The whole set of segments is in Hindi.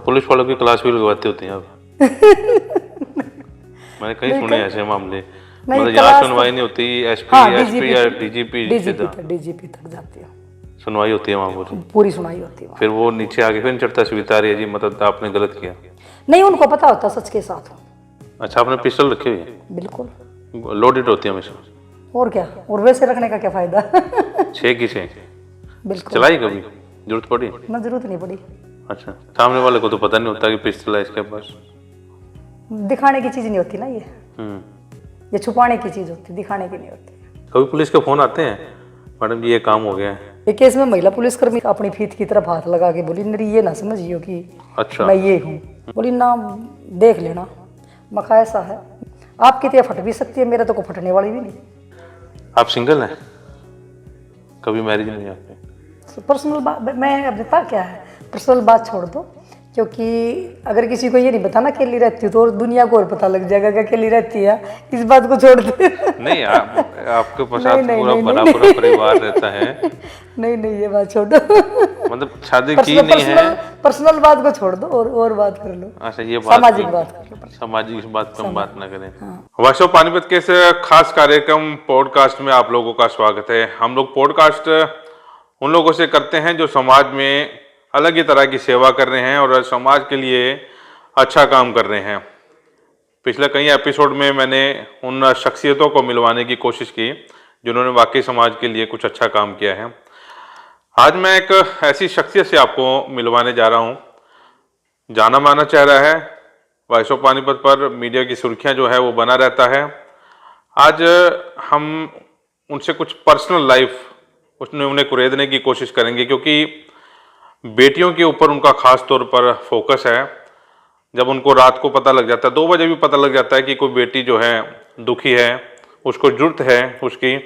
पुलिस वालों की क्लास भी लगवाती होती हैं आप? मैंने कहीं सुने ऐसे मामले, नहीं मतलब यहाँ क्लास सुनवाई नहीं होती, एसपी हाँ एसपी या डीजीपी सीधा डीजीपी तक जाती है, सुनवाई होती है वहाँ पूरी? पूरी सुनाई होती है वहाँ। फिर वो नीचे आके फिर नहीं चढ़ता स्वीकार है जी मतलब आपने गलत किया? नहीं उनको पता होता सच के साथ हूँ। अच्छा, आपने पिस्टल रखी हुई बिल्कुल। है, लोडेड होती है हमेशा? और क्या, और वैसे रखने का क्या फायदा। 6 की 6? बिल्कुल। चलाई कभी जरूरत पड़ी? ना जरूरत नहीं पड़ी। अच्छा, सामने वाले को तो पता नहीं होता कि पिस्टल है इसके पास। दिखाने की चीज नहीं होती ना ये छुपाने की चीज होती, दिखाने की नहीं होती। कभी पुलिस के फोन आते हैं, मैडम जी ये काम हो गया है? एक केस में महिला पुलिसकर्मी अपनी फीत की तरफ हाथ लगा के बोली, मेरी ये ना समझियो कि अच्छा। मैं ये हूँ। बोली ना देख लेना। मखा ऐसा है, आपकी तो फट भी सकती है, मेरा तो को फटने वाली भी नहीं। आप सिंगल हैं? कभी मैरिज नहीं आपने? पर्सनल बात मैं अब बता क्या है, पर्सनल बात छोड़ दो, क्योंकि अगर किसी को ये नहीं बताना अकेली रहती हो तो दुनिया को और पता लग जाएगा कि अकेली रहती है, इस बात को छोड़ दे। नहीं आपके पास पूरा बड़ा पूरा परिवार रहता है। नहीं ये बात छोड़ो। मतलब शादी की नहीं है? पर्सनल बात को छोड़ दो और बात कर लो। अच्छा, ये बात सामाजिक बात कर लो। सामाजिक बात पर हम बात ना करें। वॉइस ऑफ पानीपत के इस खास कार्यक्रम पॉडकास्ट में आप लोगों का स्वागत है। हम लोग पॉडकास्ट उन लोगों से करते हैं जो समाज में अलग ही तरह की सेवा कर रहे हैं और समाज के लिए अच्छा काम कर रहे हैं। पिछले कई एपिसोड में मैंने उन शख्सियतों को मिलवाने की कोशिश की जिन्होंने वाकई समाज के लिए कुछ अच्छा काम किया है। आज मैं एक ऐसी शख्सियत से आपको मिलवाने जा रहा हूँ, जाना माना चेहरा है, वॉइस ऑफ पानीपत पर मीडिया की सुर्खियाँ जो है वो बना रहता है। आज हम उनसे कुछ पर्सनल लाइफ उन्हें कुरेदने की कोशिश करेंगे, क्योंकि बेटियों के ऊपर उनका खास तौर पर फोकस है। जब उनको रात को पता लग जाता है, 2 बजे भी पता लग जाता है कि कोई बेटी जो है दुखी है, उसको जरूरत है उसकी,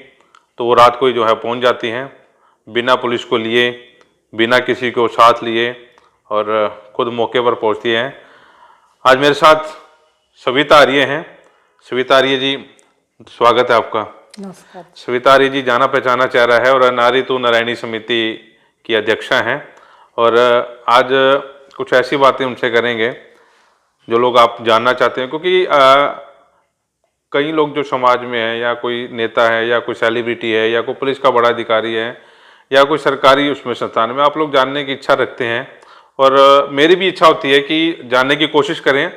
तो वो रात को ही जो है पहुंच जाती हैं, बिना पुलिस को लिए, बिना किसी को साथ लिए, और खुद मौके पर पहुंचती हैं। आज मेरे साथ सविता आर्य हैं। सविता आर्य जी, स्वागत है आपका। नमस्कार। सविता आर्य जी जाना पहचाना चेहरा है और नारी तू नारायणी समिति की अध्यक्षा हैं, और आज कुछ ऐसी बातें उनसे करेंगे जो लोग आप जानना चाहते हैं, क्योंकि कई लोग जो समाज में हैं, या कोई नेता है, या कोई सेलिब्रिटी है, या कोई पुलिस का बड़ा अधिकारी है, या कोई सरकारी उसमें संस्थान में, आप लोग जानने की इच्छा रखते हैं, और मेरी भी इच्छा होती है कि जानने की कोशिश करें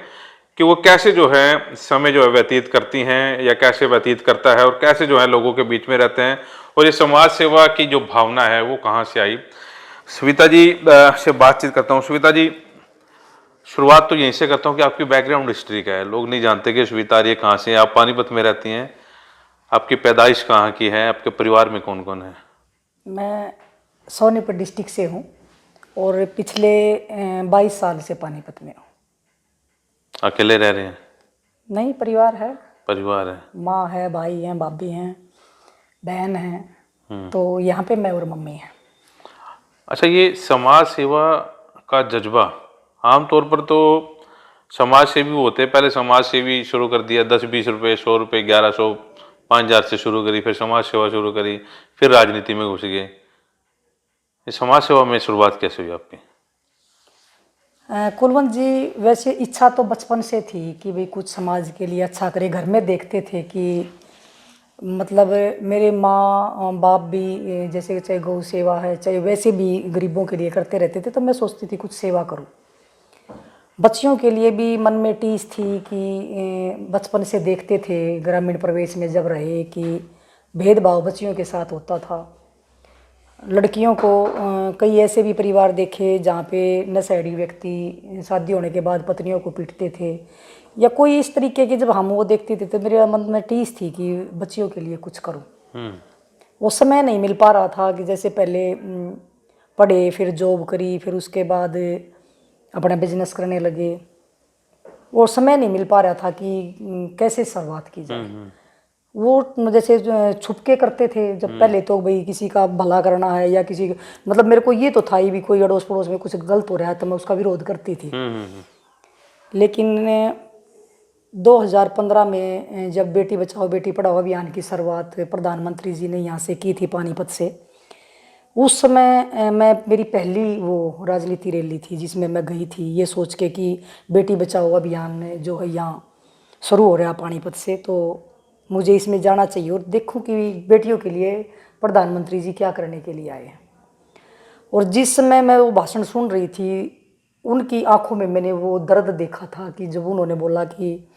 कि वो कैसे जो है समय जो है व्यतीत करती हैं, या कैसे व्यतीत करता है, और कैसे जो है लोगों के बीच में रहते हैं, और ये समाज सेवा की जो भावना है वो कहाँ से आई। सविता जी से बातचीत करता हूँ। सविता जी, शुरुआत तो यहीं से करता हूँ कि आपकी बैकग्राउंड हिस्ट्री क्या है। लोग नहीं जानते कि सविता आर्य कहाँ से हैं। आप पानीपत में रहती हैं, आपकी पैदाइश कहाँ की है, आपके परिवार में कौन कौन है? मैं सोनीपत डिस्ट्रिक्ट से हूँ और पिछले 22 साल से पानीपत में हूँ। अकेले रह रहे हैं? नहीं, परिवार है। परिवार है, माँ है, भाई हैं, भाभी हैं, बहन हैं, तो यहाँ पे मैं और मम्मी हैं। अच्छा, ये समाज सेवा का जज्बा, आमतौर पर तो समाज सेवी होते हैं, पहले समाज सेवी शुरू कर दिया, 10-20 रुपये, 100 रुपये, 1100, 5000 से शुरू करी, फिर समाज सेवा शुरू करी, फिर राजनीति में घुस गए। ये समाज सेवा में शुरुआत कैसे हुई आपकी? कुलवंत जी, वैसे इच्छा तो बचपन से थी कि भाई कुछ समाज के लिए अच्छा करे। घर में देखते थे कि मतलब मेरे माँ बाप भी जैसे चाहे गौ सेवा है, चाहे वैसे भी गरीबों के लिए करते रहते थे, तो मैं सोचती थी कुछ सेवा करूँ। बच्चियों के लिए भी मन में टीस थी कि बचपन से देखते थे ग्रामीण प्रवेश में जब रहे कि भेदभाव बच्चियों के साथ होता था। लड़कियों को कई ऐसे भी परिवार देखे जहाँ पे नशेड़ी व्यक्ति शादी होने के बाद पत्नियों को पीटते थे, या कोई इस तरीके के जब हम वो देखते थे तो मेरे मन में टीस थी कि बच्चियों के लिए कुछ करूं। वो समय नहीं मिल पा रहा था कि जैसे पहले पढ़े, फिर जॉब करी, फिर उसके बाद अपना बिजनेस करने लगे, वो समय नहीं मिल पा रहा था कि कैसे शुरुआत की जाए। वो जैसे छुपके करते थे जब पहले, तो भाई किसी का भला करना है या किसी का, मतलब मेरे को ये तो था ही भी कोई अड़ोस पड़ोस में कुछ गलत हो रहा है तो मैं उसका विरोध करती थी। लेकिन 2015 में जब बेटी बचाओ बेटी पढ़ाओ अभियान की शुरुआत प्रधानमंत्री जी ने यहाँ से की थी पानीपत से, उस समय मेरी पहली वो राजनीति रैली थी जिसमें मैं गई थी, ये सोच के कि बेटी बचाओ अभियान जो है यहाँ शुरू हो रहा है पानीपत से, तो मुझे इसमें जाना चाहिए और देखूं कि बेटियों के लिए प्रधानमंत्री जी क्या करने के लिए आए हैं। और जिस समय मैं वो भाषण सुन रही थी, उनकी आंखों में मैंने वो दर्द देखा था कि जब उन्होंने बोला कि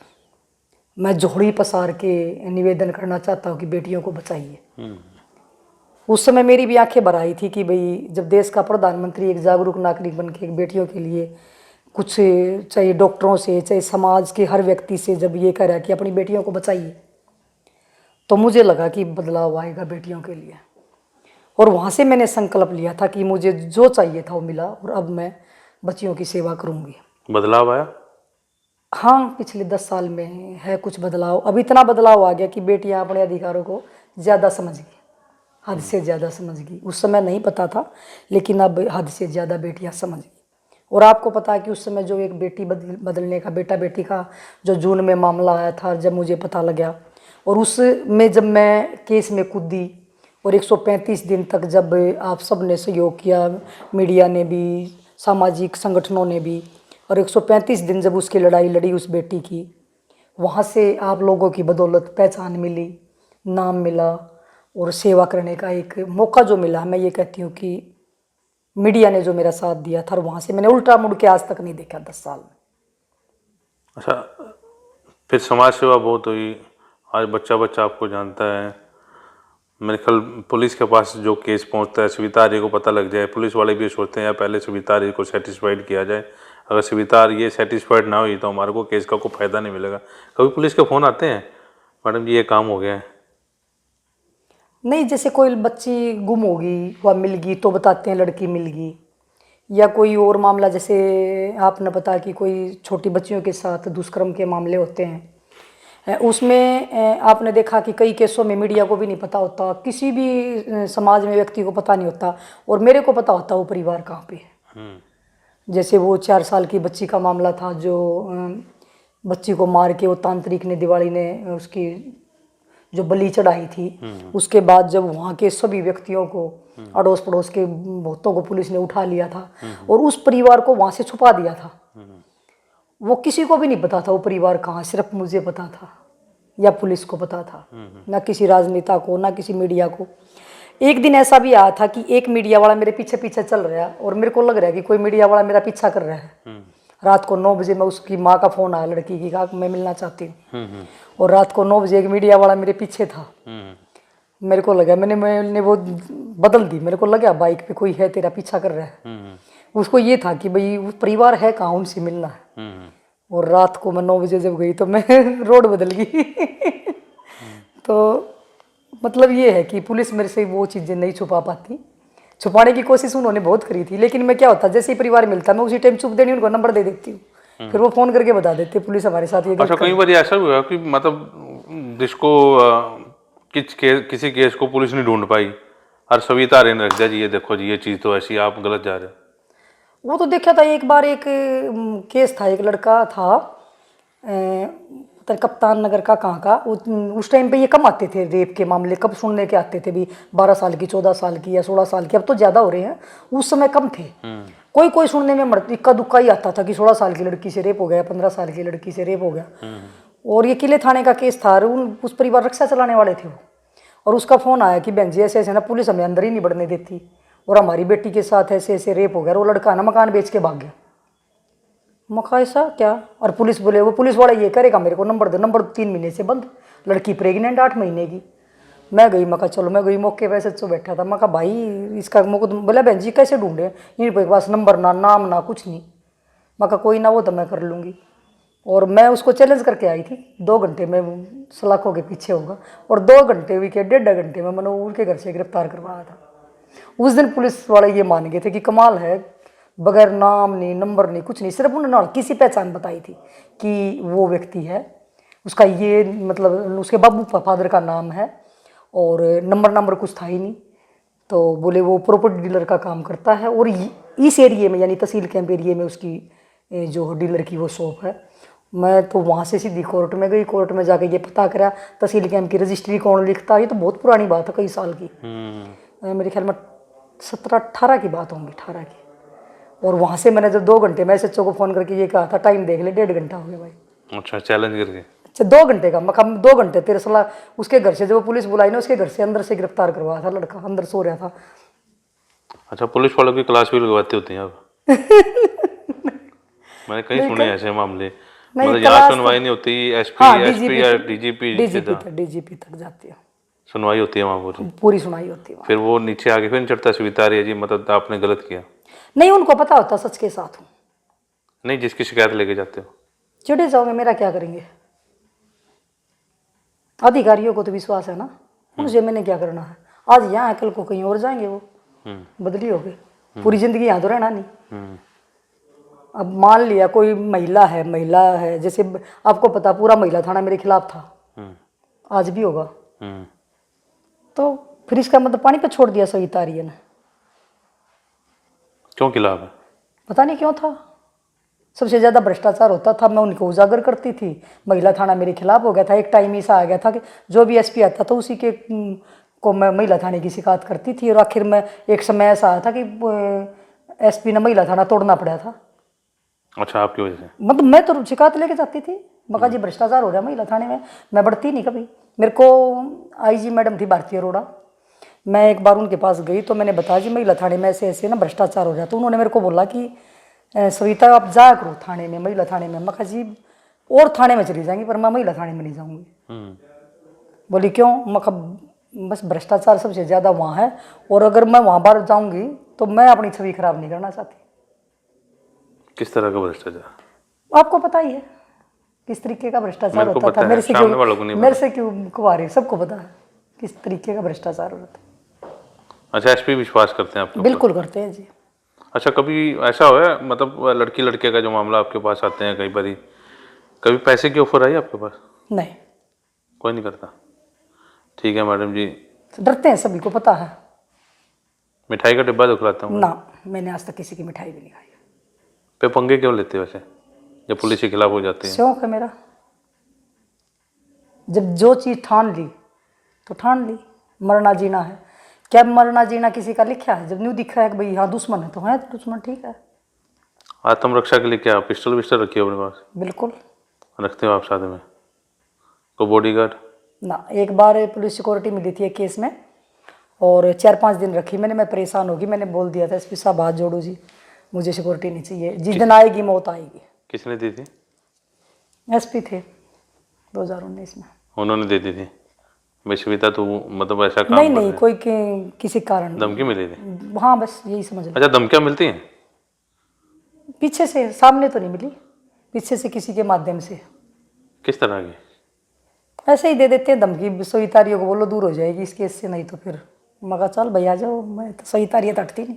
मैं जोड़ी पसार के निवेदन करना चाहता हूँ कि बेटियों को बचाइए। उस समय मेरी भी आंखें भर आई थी कि भाई जब देश का प्रधानमंत्री एक जागरूक नागरिक बन के बेटियों के लिए कुछ, चाहे डॉक्टरों से चाहे समाज के हर व्यक्ति से जब ये कह रहा है कि अपनी बेटियों को बचाइए, तो मुझे लगा कि बदलाव आएगा बेटियों के लिए। और वहाँ से मैंने संकल्प लिया था कि मुझे जो चाहिए था वो मिला और अब मैं बच्चियों की सेवा करूँगी। बदलाव आया? हाँ, पिछले 10 साल में है कुछ बदलाव। अब इतना बदलाव आ गया कि बेटियां अपने अधिकारों को ज़्यादा समझ गई, हद से ज़्यादा समझ गई। उस समय नहीं पता था, लेकिन अब हद से ज़्यादा बेटियां समझ गई। और आपको पता है कि उस समय जो एक बेटी बदलने का, बेटा बेटी का जो जून में मामला आया था, जब मुझे पता लगा और उसमें जब मैं केस में कूदी और 135 दिन तक जब आप सब ने सहयोग किया, मीडिया ने भी, सामाजिक संगठनों ने भी, और 135 दिन जब उसकी लड़ाई लड़ी उस बेटी की, वहाँ से आप लोगों की बदौलत पहचान मिली, नाम मिला और सेवा करने का एक मौका जो मिला। मैं ये कहती हूँ कि मीडिया ने जो मेरा साथ दिया था, और वहाँ से मैंने उल्टा मुड़ के आज तक नहीं देखा 10 साल में। अच्छा, फिर समाज सेवा बहुत हुई, आज बच्चा बच्चा आपको जानता है। मेरे ख्याल पुलिस के पास जो केस पहुंचता है, सविता आर्य को पता लग जाए, पुलिस वाले भी सोचते हैं या पहले सविता आर्य को सेटिस्फाइड किया जाए, अगर सविता आर्य सेटिस्फाइड ना हुई तो हमारे को केस का कोई फायदा नहीं मिलेगा। कभी पुलिस के फ़ोन आते हैं, मैडम जी ये काम हो गया है? नहीं, जैसे कोई बच्ची गुम होगी व मिल गई तो बताते हैं लड़की मिल गई, या कोई और मामला, जैसे आपने पता कि कोई छोटी बच्चियों के साथ दुष्कर्म के मामले होते हैं, उसमें आपने देखा कि कई केसों में मीडिया को भी नहीं पता होता, किसी भी समाज में व्यक्ति को पता नहीं होता, और मेरे को पता होता वो परिवार कहाँ पे है। जैसे वो 4 साल की बच्ची का मामला था, जो बच्ची को मार के वो तांत्रिक ने, दिवाली ने उसकी जो बलि चढ़ाई थी, उसके बाद जब वहाँ के सभी व्यक्तियों को, अड़ोस पड़ोस के बहुतों को पुलिस ने उठा लिया था और उस परिवार को वहाँ से छुपा दिया था। वो किसी को भी नहीं पता था वो परिवार कहाँ, सिर्फ मुझे पता था या पुलिस को पता था, ना किसी राजनेता को, ना किसी मीडिया को। एक दिन ऐसा भी आया था कि एक मीडिया वाला मेरे पीछे पीछे चल रहा है और मेरे को लग रहा है कि कोई मीडिया वाला मेरा पीछा कर रहा है। रात को 9 बजे मैं, उसकी माँ का फ़ोन आया लड़की की, कहा मैं मिलना चाहती हूँ, और रात को 9 बजे एक मीडिया वाला मेरे पीछे था। मेरे को लगा, मैंने वो बदल दी, मेरे को लगा बाइक पे कोई है तेरा पीछा कर रहा है। उसको ये था कि भाई वो परिवार है कहाँ, उनसे मिलना है। और रात को मैं 9 बजे जब गई तो मैं रोड बदल गई। तो मतलब ये है कि पुलिस मेरे से वो चीज़ें नहीं छुपा पाती। छुपाने की कोशिश उन्होंने बहुत करी थी, लेकिन मैं क्या होता, जैसे ही परिवार मिलता मैं उसी टाइम चुप देनी, उनको नंबर दे देती हूँ, फिर वो फ़ोन करके बता देते पुलिस हमारे साथ ये गलत अच्छा, कई बार ऐसा हुआ कि मतलब जिसको किसी केस को पुलिस नहीं ढूंढ पाई और सविता आर्य ने रख दिया जी, ये देखो जी ये चीज़ तो ऐसी, आप गलत जा रहे हो। वो तो देखा था एक बार, एक केस था, एक लड़का था कप्तान नगर का, कहाँ का, उस टाइम पे ये कम आते थे रेप के मामले, कब सुनने के आते थे भी 12 साल की, 14 साल की या 16 साल की, अब तो ज़्यादा हो रहे हैं, उस समय कम थे। कोई कोई सुनने में इक्का दुक्का ही आता था कि 16 साल की लड़की से रेप हो गया, 15 साल की लड़की से रेप हो गया। और ये किले थाने का केस था, उस परिवार रिक्शा चलाने वाले थे वो, और उसका फ़ोन आया कि बहन जी ऐसे ऐसे ना, पुलिस हमें अंदर ही नहीं बढ़ने देती और हमारी बेटी के साथ ऐसे ऐसे रेप हो गया, और वो लड़का ना मकान बेच के भाग गया। मका ऐसा क्या? और पुलिस बोले, वो पुलिस वाला ये करेगा मेरे को नंबर दे, नंबर 3 महीने से बंद, लड़की प्रेग्नेंट 8 महीने की। मैं गई, मका चलो, मैं गई मौके पे, सच्चो बैठा था, मका भाई इसका मुझको, बोला बहन जी कैसे ढूंढे, इन के पास नंबर ना, नाम ना, कुछ नहीं। मका कोई ना, वो तो मैं कर लूँगी। और मैं उसको चैलेंज करके आई थी, 2 घंटे में सलाखों के पीछे होगा, और 2 घंटे भी के 1.5 घंटे में मैंने उनके घर से गिरफ्तार करवाया था। उस दिन पुलिस वाले ये मान गए थे कि कमाल है, बगैर नाम नहीं, नंबर नहीं, कुछ नहीं, सिर्फ उन्होंने हल्की सी पहचान बताई थी कि वो व्यक्ति है, उसका ये मतलब उसके बाबू फादर का नाम है, और नंबर कुछ था ही नहीं। तो बोले वो प्रॉपर्टी डीलर का काम करता है, और इस एरिए में यानी तहसील कैंप एरिए में उसकी जो डीलर की वो शॉप है। मैं तो वहाँ से सीधी कोर्ट में गई, कोर्ट में जाके ये पता करा तहसील कैंप की रजिस्ट्री कौन लिखता है, ये तो बहुत पुरानी बात है, कई साल की, मेरे ख्याल में 17-18 की बात होंगी, 18 की। और वहाँ से मैंने जब 2 घंटे में एसएचओ को फ़ोन करके ये कहा था, टाइम देख ले, 1.5 घंटा हो गया भाई। अच्छा, चैलेंज करके। अच्छा 2 घंटे का मकाम, 2 घंटे तेरे सलाह। उसके घर से जब पुलिस बुलाई ना, उसके घर से अंदर से गिरफ्तार करवाया था लड़का, अंदर सो रहा था। अच्छा, पुलिस वालों की क्लास भी लगवाती होती हैं आप? मैंने कहीं सुने ऐसे मामले, नहीं मतलब यहाँ क्लास सुनवाई नहीं होती, एसपी हाँ एसपी या डीजीपी डीजीपी तक जाती है, सुनवाई होती है वहाँ पूरी? पूरी सुनाई होती है वहाँ। फिर वो नीचे आके फिर नहीं चढ़ता स्वीकार है जी मतलब आपने गलत किया? नहीं उनको पता होता सच के साथ हूँ। नहीं, जिसकी शिकायत लेके जाते हो? चिढ़े जाओगे, मेरा क्या करेंगे? अधिकारियों को तो विश्वास है ना, उनसे मैंने क्या करना है। आज यहाँ है, कल को कहीं और जाएंगे, वो बदली हो गई। पूरी जिंदगी यहाँ तो रहना नहीं। अब मान लिया कोई महिला है, जैसे आपको पता पूरा महिला थाना मेरे खिलाफ था, आज भी होगा, तो फिर इसका मतलब पानी पे छोड़ दिया सविता आर्य ने। क्यों खिलाफ है? पता नहीं क्यों था, सबसे ज़्यादा भ्रष्टाचार होता था, मैं उनको उजागर करती थी। महिला थाना मेरे खिलाफ हो गया था। एक टाइम ऐसा आ गया था कि जो भी एसपी आता था उसी के को मैं महिला थाने की शिकायत करती थी, और आखिर में एक समय ऐसा आया था कि एसपी ने महिला थाना तोड़ना पड़ा था। अच्छा, आपकी वजह से? मतलब मैं तो शिकायत लेके जाती थी, मका जी भ्रष्टाचार हो रहा है महिला थाने में, मैं बढ़ती नहीं कभी। मेरे को आईजी मैडम थी भारती अरोड़ा, मैं एक बार उनके पास गई तो मैंने बताया जी महिला थाने में ऐसे ऐसे ना भ्रष्टाचार हो रहा है। तो उन्होंने मेरे को बोला कि सविता आप जा करो थाने में, महिला थाने में। मका जी और थाने में चली जाएंगी पर मैं महिला थाने में नहीं जाऊंगी। बोली क्यों? मका बस भ्रष्टाचार सबसे ज़्यादा वहाँ है, और अगर मैं वहाँ बाहर जाऊंगी तो मैं अपनी छवि खराब नहीं करना चाहती। किस तरह का भ्रष्टाचार? आपको पता ही है किस तरीके का भ्रष्टाचार होता था। मेरे से क्यों कुंवारे, सबको पता है किस तरीके का भ्रष्टाचार होता है। अच्छा, एसपी विश्वास करते हैं आपके? बिल्कुल करते हैं जी। अच्छा, कभी ऐसा हुआ है मतलब लड़की लड़के का जो मामला आपके पास आते हैं कई बारी, कभी पैसे की ऑफर आई आपके पास? नहीं, कोई नहीं करता। ठीक है मैडम जी। डरते हैं, सभी को पता है। मिठाई का डिब्बा दिखलाता हूँ ना, मैंने आज तक किसी की मिठाई भी नहीं खाई। पे पंगे क्यों लेते हो वैसे जब पुलिस के खिलाफ हो जाते हैं? शौक है मेरा, जब जो चीज़ ठान ली तो ठान ली। मरना जीना है, क्या मरना जीना किसी का लिखा है? जब न्यू दिखा है कि भाई हाँ दुश्मन है तो है, तो दुश्मन ठीक है। आत्मरक्षा के लिए क्या पिस्टल विस्टल रखी हो अपने पास? बिल्कुल रखते हो आप साथ में? को बॉडीगार्ड? ना, एक बार पुलिस सिक्योरिटी मिली थी एक केस में, और 4-5 दिन रखी मैंने। मैं परेशान होगी, मैंने बोल दिया था एसपी साहब हाथ जोड़ो जी, मुझे सिक्योरिटी नहीं चाहिए, जिस दिन आएगी मौत आएगी। किसने दी थी? एसपी थे 2019 में। उन्होंने दे दी थी? विश्विता तो मतलब ऐसा काम नहीं कर नहीं, रहे कोई किसी कारण धमकी मिली थी? हाँ बस यही समझ लो। अच्छा, धमकियाँ मिलती हैं? पीछे से, सामने तो नहीं मिली, पीछे से किसी के माध्यम से। किस तरह की? ऐसे ही दे देते हैं धमकी, सवितारियों को बोलो दूर हो जाएगी इस केस से, नहीं तो फिर मगा चल भैया जाओ, मैं तो सवितारियाँ तटती नहीं।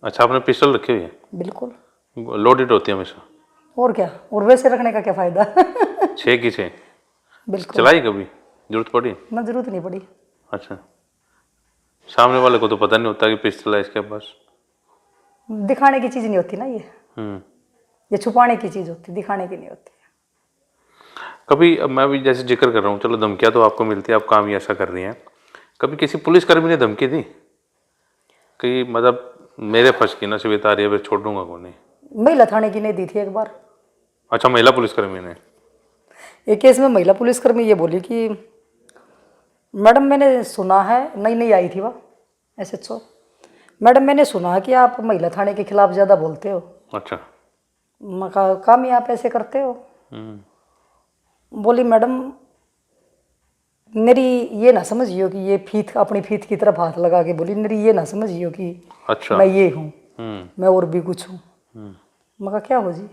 अच्छा, आपने पिस्टल रखी हुई है? बिल्कुल। लोडेड होती है हमेशा? और क्या, और वैसे रखने का क्या फायदा। 6 की 6? बिल्कुल। चलाई कभी जरूरत पड़ी? ना, जरूरत नहीं पड़ी। अच्छा, सामने वाले को तो पता नहीं होता कि पिस्टल है इसके पास? दिखाने की चीज़ नहीं होती ना ये छुपाने की चीज़ होती, दिखाने की नहीं होती। कभी अब मैं भी जैसे जिक्र कर रहा हूँ, चलो धमकियाँ तो आपको मिलती है, आप काम ही ऐसा कर रही हैं, कभी किसी पुलिसकर्मी ने धमकी दी कि मतलब मेरे फंस की ना सविता आर्य, फिर छोड़ दूंगा कौन नहीं? महिला थाने की नहीं दी थी एक बार। अच्छा, महिला पुलिसकर्मी ने? एक केस में महिला पुलिसकर्मी ये बोली कि मैडम मैंने सुना है, नई नई आई थी वह एसएचओ, मैडम मैंने सुना है कि आप महिला थाने के खिलाफ ज़्यादा बोलते हो। अच्छा। मैं कहा काम ही आप ऐसे करते हो? बोली मैडम मेरी ये ना समझियो कि ये फीत, अपनी फीत की तरफ हाथ लगा के बोली, मेरी ये ना समझियो कि अच्छा मैं ये हूँ, मैं और भी कुछ हूँ। मैं कहा क्या हो जी,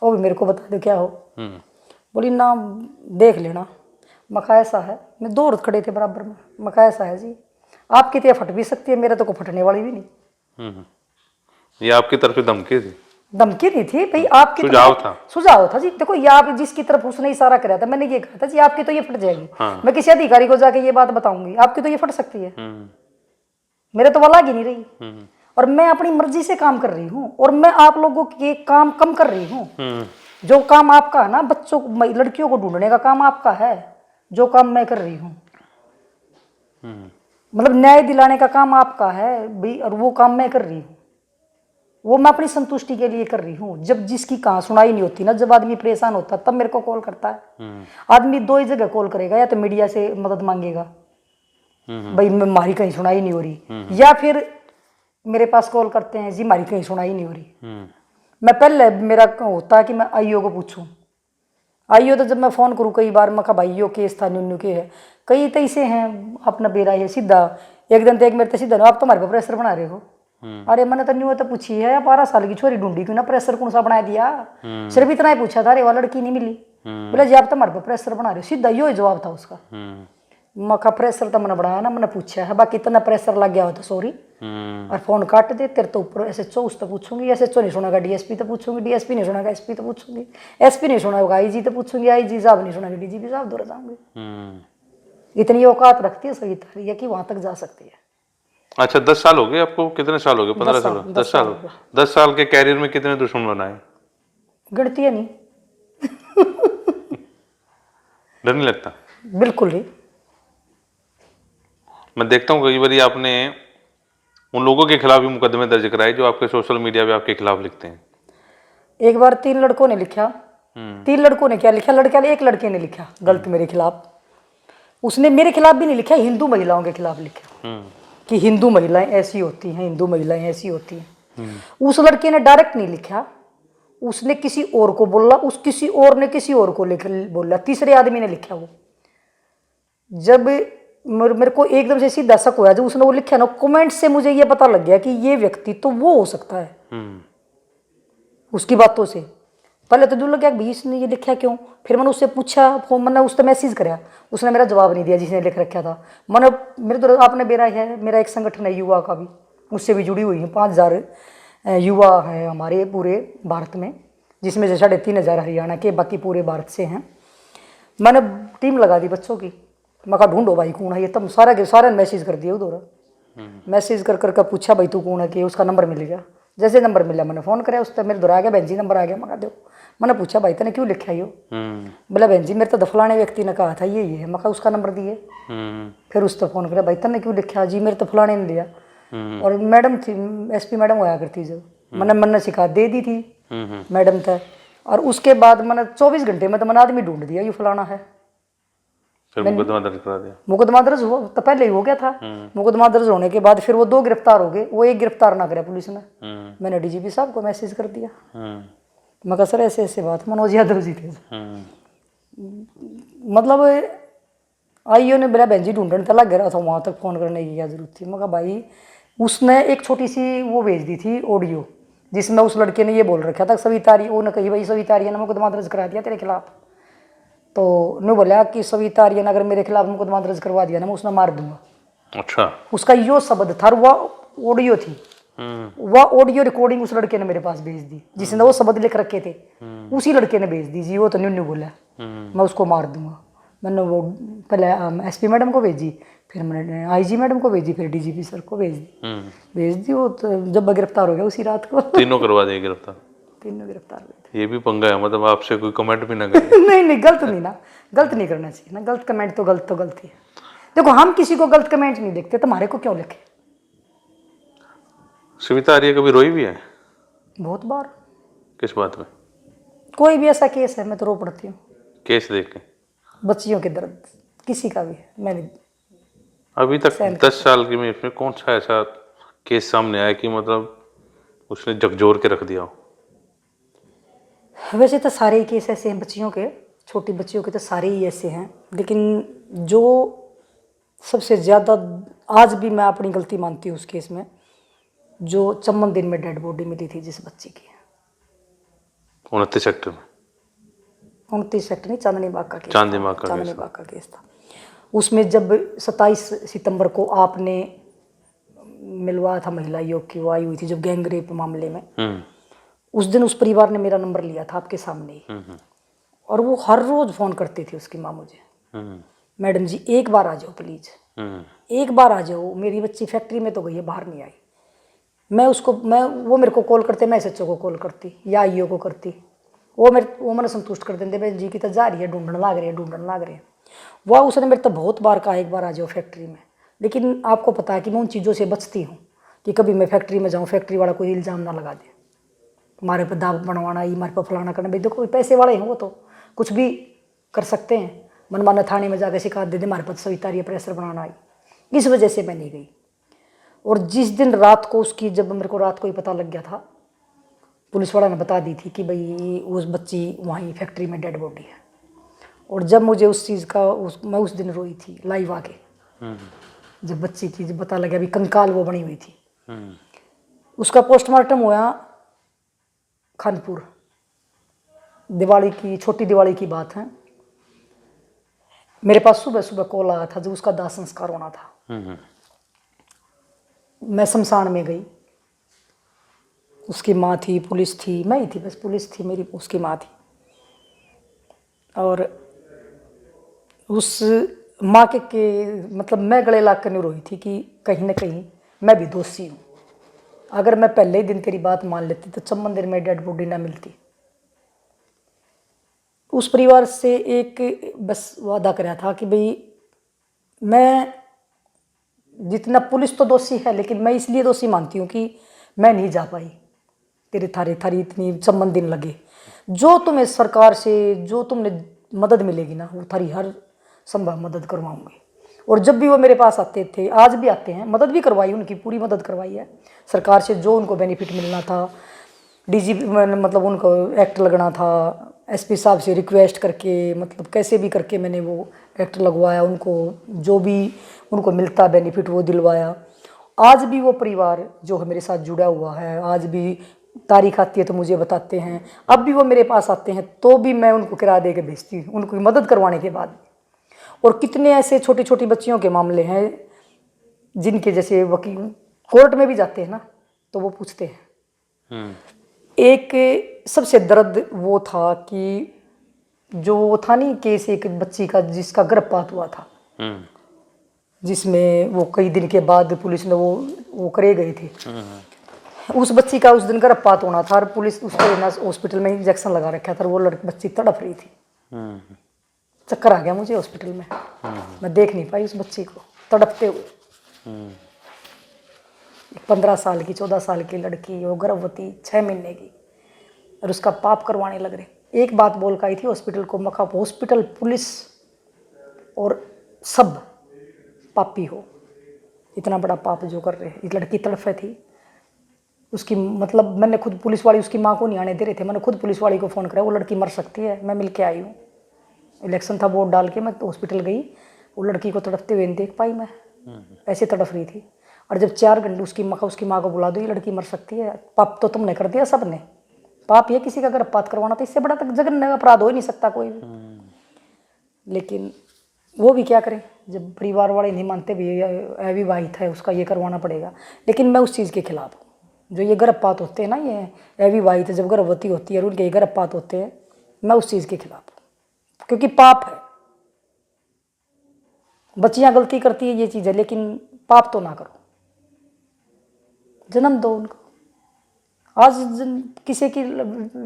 वो भी मेरे को बता दो क्या हो। बोली ना देख लेना। मैं कहा ऐसा है, मैं 2 औरत खड़े थे बराबर में। मैं कहा ऐसा है जी, आपकी तो फट भी सकती है, मेरा तो को फटने वाली भी नहीं। ये आपकी तरफ से धमकी थी? धमकी नहीं थी भाई, आपकी सुझाव था। सुझाव था जी। देखो ये आप जिसकी तरफ उसने इशारा कराया था, मैंने ये कहा था जी आपकी तो ये फट जाएगी। हाँ। मैं किसी अधिकारी को जाके ये बात बताऊंगी आपकी तो ये फट सकती है, मेरे तो वो लाग ही नहीं रही। और मैं अपनी मर्जी से काम कर रही हूँ, और मैं आप लोगों के काम कम कर रही हूँ। जो काम आपका है ना, बच्चों लड़कियों को ढूंढने का काम आपका है, जो काम मैं कर रही हूँ। मतलब न्याय दिलाने का काम आपका है भाई, और वो काम मैं कर रही हूँ, वो मैं अपनी संतुष्टि के लिए कर रही हूँ। जब जिसकी कहाँ सुनाई नहीं होती ना, जब आदमी परेशान होता है तब मेरे को कॉल करता है। आदमी दो ही जगह कॉल करेगा, या तो मीडिया से मदद मांगेगा, भाई हमारी कहीं सुनाई नहीं हो रही, या फिर मेरे पास कॉल करते हैं जी हमारी कहीं सुनाई नहीं हो रही। मैं पहले मेरा होता है कि मैं आईओ को पूछूं। आईओ तो जब मैं फ़ोन करूँ कई बार, मैं कहा भाई यो केस था न्यू के है, कई तो ऐसे हैं अपना बेरा है सीधा। एक दिन तो एक मेरे तो सीधा आप तो हमारे पे प्रेशर बना रहे हो। अरे मैंने तो न्यू तो पूछी है, 12 साल की छोरी ढूंढी क्यों ना, प्रेशर कौन सा बना दिया, सिर्फ इतना ही पूछा था, अरे वह लड़की नहीं मिली। बोले जी आप तो हमारे पे प्रेशर बना रहे हो, सीधा यो ही जवाब था उसका। मखा प्रेशर तो मैंने बढ़ाया ना, मैंने पूछा है, बाकी इतना प्रेशर लग गया हो तो सॉरी, और फोन काट दे। तेरे तो ऊपर एसएचओ उस तो पूछूंगी, एसएचओ नहीं सुनागा डीएसपी तो पूछूंगी, डीएसपी नहीं सुनागा एसपी तो पूछूंगी, एसपी नहीं सुनागा आईजी तो पूछूंगी, आईजी साहब नहीं सुनागा डीजीपी साहब दूर जाऊंगी। इतनी औकात रखती है सही तरीके की, वहां तक जा सकती है। अच्छा 10 साल हो गए आपको, कितने साल हो गए? 15 साल? 10 साल। 10 साल के कैरियर में कितने दुश्मन बनाए? गिनती है नहीं। डर नहीं लगता? बिल्कुल नहीं। मैं देखता हूँ कई बार आपने उन लोगों के खिलाफ भी मुकदमे दर्ज कराए जो आपके सोशल मीडिया पे आपके खिलाफ लिखते हैं। एक बार 3 लड़कों ने लिखा, 3 लड़कों ने क्या लिखा, लड़के एक लड़के ने लिखा गलत मेरे खिलाफ। उसने मेरे खिलाफ भी नहीं लिखा, हिंदू महिलाओं के खिलाफ लिखा कि हिंदू महिलाएं ऐसी होती हैं, हिंदू महिलाएं ऐसी होती हैं। उस लड़के ने डायरेक्ट नहीं लिखा, उसने किसी और को बोला, उस किसी और ने किसी और को लिख बोला, तीसरे आदमी ने लिखा। वो जब मेरे को एकदम से सीधा शक हुआ, जब उसने वो लिखा ना, कमेंट से मुझे ये पता लग गया कि ये व्यक्ति तो वो हो सकता है उसकी बातों से। पहले तो जो लग गया भाई इसने ये लिखा क्यों, फिर मैंने उससे पूछा, फोन मैंने उससे मैसेज कराया, उसने मेरा जवाब नहीं दिया जिसने लिख रखा था। मैंने मेरे तो आपने बेरा है, मेरा एक संगठन है युवा का भी, उससे भी जुड़ी हुई है, 5000 युवा है हमारे पूरे भारत में, जिसमें से 3500 हरियाणा के, बाकी पूरे भारत से हैं। मैंने टीम लगा दी बच्चों की, मैं कहा ढूंढो भाई कौन है ये, तब सारा के सारे मैसेज कर दिया उधर, मैसेज कर करके पूछा भाई तू कौन है, कि उसका नंबर मिल गया। जैसे नंबर मिला मैंने फ़ोन कराया, उस पर मेरे दौरा आ गया, बहन जी नंबर आ गया। मैं कहा दो, मैंने पूछा भाई तने क्यों लिखा यो, बोला बहन जी मेरे तो फलाने व्यक्ति ने कहा था ये है। मैं कहा उसका नंबर दिए, फिर उस पर फ़ोन कराया, भाई तने क्यों लिखा, जी मेरे तो फलाने ने दिया। और मैडम थी, एसपी मैडम होया करती, जब मैंने शिकायत दे दी थी मैडम तक, और उसके बाद मैंने 24 घंटे में तो मैंने आदमी ढूंढ दिया ये फलाना है। फिर मुकदमा दर्ज करा दिया? मुकदमा दर्ज हुआ तो पहले ही हो गया था। मुकदमा दर्ज होने के बाद फिर वो 2 गिरफ्तार हो गए, वो एक गिरफ्तार ना करे पुलिस ने। मैंने डीजीपी साहब को मैसेज कर दिया, मैं कहा सर ऐसे ऐसे बात, मनोज यादव जी थे। मतलब आईओ ने मेरा बहन जी ढूंढने तक लग रहा था, वहाँ तक फ़ोन करने की क्या जरूरत थी। मैं कहा भाई उसने एक छोटी सी वो भेज दी थी ऑडियो, जिसमें उस लड़के ने ये बोल रखा था सविता आर्य ने कही भाई सविता आर्य ने मुकदमा दर्ज करा दिया तेरे खिलाफ। तो ने बोला कि सविता आर्य ने अगर मेरे खिलाफ मुकदमा दर्ज करवा दिया ना मैं उसने मार दूंगा। अच्छा, उसका यो शब्द था, वह ऑडियो थी, वह ऑडियो रिकॉर्डिंग उस लड़के ने मेरे पास भेज दी, जिसने वो शब्द लिख रखे थे, उसी लड़के ने भेज दी जी, वो तो न्यू बोला मैं उसको मार दूंगा। मैंने वो पहले एसपी मैडम को भेजी, फिर मैंने आईजी मैडम को भेजी, फिर डीजीपी सर को भेज दी। वो तो जब गिरफ्तार हो गया उसी रात को तीनों करवा दिए गिरफ्तार? तीनों गिरफ्तार हुए। ये भी पंगा है, मतलब आपसे कोई कमेंट भी ना करे? नहीं गलत नहीं ना, गलत नहीं करना चाहिए ना, गलत कमेंट तो गलत ही है। देखो हम किसी को गलत कमेंट नहीं देखते, तुम्हारे को क्यों लिखे। सविता आर्य कभी रोई भी है? बहुत बार। किस बात में? कोई भी ऐसा केस है मैं तो रो पड़ती हूँ, केस देख के? बच्चियों के दर्द, किसी का भी मैंने अभी तक 10 साल की में इसमें कौन सा ऐसा केस सामने आया कि मतलब उसने झकझोर के रख दिया हो? वैसे तो सारे ही केस ऐसे हैं बच्चियों के, छोटी बच्चियों के तो सारे ही ऐसे हैं, लेकिन जो सबसे ज़्यादा आज भी मैं अपनी गलती मानती हूँ उस केस में, जो चम्मन दिन में डेड बॉडी मिली थी जिस बच्ची की, 29 सेक्टर में। 29 सेक्टर नहीं, चांदनी बाग का केस, चांदनी बाग का केस था। उसमें जब 27 सितंबर को आपने मिलवाया था महिला योग की, वो आई हुई थी जब गैंग रेप मामले में, उस दिन उस परिवार ने मेरा नंबर लिया था आपके सामने ही, और वो हर रोज फोन करती थी उसकी माँ मुझे, मैडम जी एक बार आ जाओ प्लीज, एक बार आ जाओ, मेरी बच्ची फैक्ट्री में तो गई है बाहर नहीं आई। वो मेरे को कॉल करते, मैं एसएचओ को कॉल करती या आईओ को करती, वो मैंने संतुष्ट कर देते, बहन जी की तो जा रही है, ढूंढने लाग रही है। वह उसने मेरे तो बहुत बार कहा एक बार आ जाओ फैक्ट्री में, लेकिन आपको पता है कि मैं उन चीज़ों से बचती हूँ कि कभी मैं फैक्ट्री में जाऊँ, फैक्ट्री वाला कोई इल्ज़ाम ना लगा दे, हमारे पर दाव बनवाना, ये हमारे पर फलाना करना। भाई देखो पैसे वाले हैं, वो तो कुछ भी कर सकते हैं, मनमाना थाने में जाकर शिकायत दे दे, हमारे पर सविता रही प्रेशर बनाना आई। इस वजह से मैं नहीं गई। और जिस दिन रात को उसकी, जब मेरे को रात को ही पता लग गया था, पुलिस वाला ने बता दी थी कि भाई उस बच्ची वहीं फैक्ट्री में डेड बॉडी है। और जब मुझे उस चीज़ का मैं उस दिन रोई थी लाइव आके, जब बच्ची की जब पता लगा, अभी कंकाल वो बनी हुई थी। उसका पोस्टमार्टम हुआ खानपुर, दिवाली की, छोटी दिवाली की बात है। मेरे पास सुबह सुबह कॉल आया था जब उसका दाह संस्कार होना था। मैं शमशान में गई, उसकी माँ थी, पुलिस थी, मैं ही थी बस, पुलिस थी मेरी, उसकी माँ थी। और उस माँ के मतलब मैं गले लाग कर नहीं रोई थी कि कहीं ना कहीं मैं भी दोषी हूँ। अगर मैं पहले ही दिन तेरी बात मान लेती तो 6 मंदिर में डेड बॉडी ना मिलती। उस परिवार से एक बस वादा कराया था कि भाई मैं, जितना पुलिस तो दोषी है, लेकिन मैं इसलिए दोषी मानती हूँ कि मैं नहीं जा पाई, तेरे थारी इतनी 6 दिन लगे। जो तुम्हें सरकार से जो तुमने मदद मिलेगी ना, वो थारी हर संभव मदद करवाऊंगी। और जब भी वो मेरे पास आते थे, आज भी आते हैं, मदद भी करवाई, उनकी पूरी मदद करवाई है सरकार से। जो उनको बेनिफिट मिलना था, डीजीपी मतलब उनको एक्ट लगना था, एसपी साहब से रिक्वेस्ट करके, मतलब कैसे भी करके मैंने वो एक्ट लगवाया, उनको जो भी उनको मिलता बेनिफिट वो दिलवाया। आज भी वो परिवार जो है मेरे साथ जुड़ा हुआ है, आज भी तारीख आती है तो मुझे बताते हैं, अब भी वो मेरे पास आते हैं तो भी मैं उनको किराया दे के भेजती हूँ, उनको मदद करवाने के बाद। और कितने ऐसे छोटी छोटी बच्चियों के मामले हैं जिनके जैसे वकील कोर्ट में भी जाते हैं ना, तो वो पूछते हैं। एक सबसे दर्द वो था कि जो वो था नहीं केस, एक बच्ची का जिसका गर्भपात हुआ था, जिसमें वो कई दिन के बाद पुलिस ने वो करे गए थे। उस बच्ची का उस दिन गर्भपात होना था और पुलिस उसको ना हॉस्पिटल में इंजेक्शन लगा रखा था और वो लड़की बच्ची तड़प रही थी। चक्कर आ गया मुझे हॉस्पिटल में, मैं देख नहीं पाई उस बच्ची को तड़पते हुए। 15 साल की 14 साल की लड़की, वो गर्भवती 6 महीने की, और उसका पाप करवाने लग रहे। एक बात बोल के आई थी हॉस्पिटल को, मखा हॉस्पिटल, पुलिस और सब पापी हो, इतना बड़ा पाप जो कर रहे हैं। इस लड़की तड़फे थी उसकी, मतलब मैंने खुद, पुलिस वाली उसकी माँ को नहीं आने दे रहे थे, मैंने खुद पुलिस वाली को फ़ोन करा, वो लड़की मर सकती है, मैं मिल के आई हूँ। इलेक्शन था, वोट डाल के मैं हॉस्पिटल गई, वो लड़की को तड़पते हुए नहीं देख पाई मैं, ऐसे तड़फ रही थी। और जब 4 घंटे उसकी माँ को बुला दो, ये लड़की मर सकती है, पाप तो तुमने कर दिया, सब ने पाप। ये किसी का गर्भपात करवाना, तो इससे बड़ा तक जघन्य अपराध हो ही नहीं सकता कोई भी। लेकिन वो भी क्या करें, जब परिवार वाले नहीं मानते भी अविवाहित है उसका ये करवाना पड़ेगा। लेकिन मैं उस चीज़ के खिलाफ हूँ, जो ये गर्भपात होते हैं ना, ये अविवाहित है जब गर्भवती होती है और उनके ये गर्भपात होते हैं, मैं उस चीज़ के खिलाफ हूँ, क्योंकि पाप है। बच्चियां गलती करती है ये चीज़ है, लेकिन पाप तो ना करो, जन्म दो उनको। आज किसी की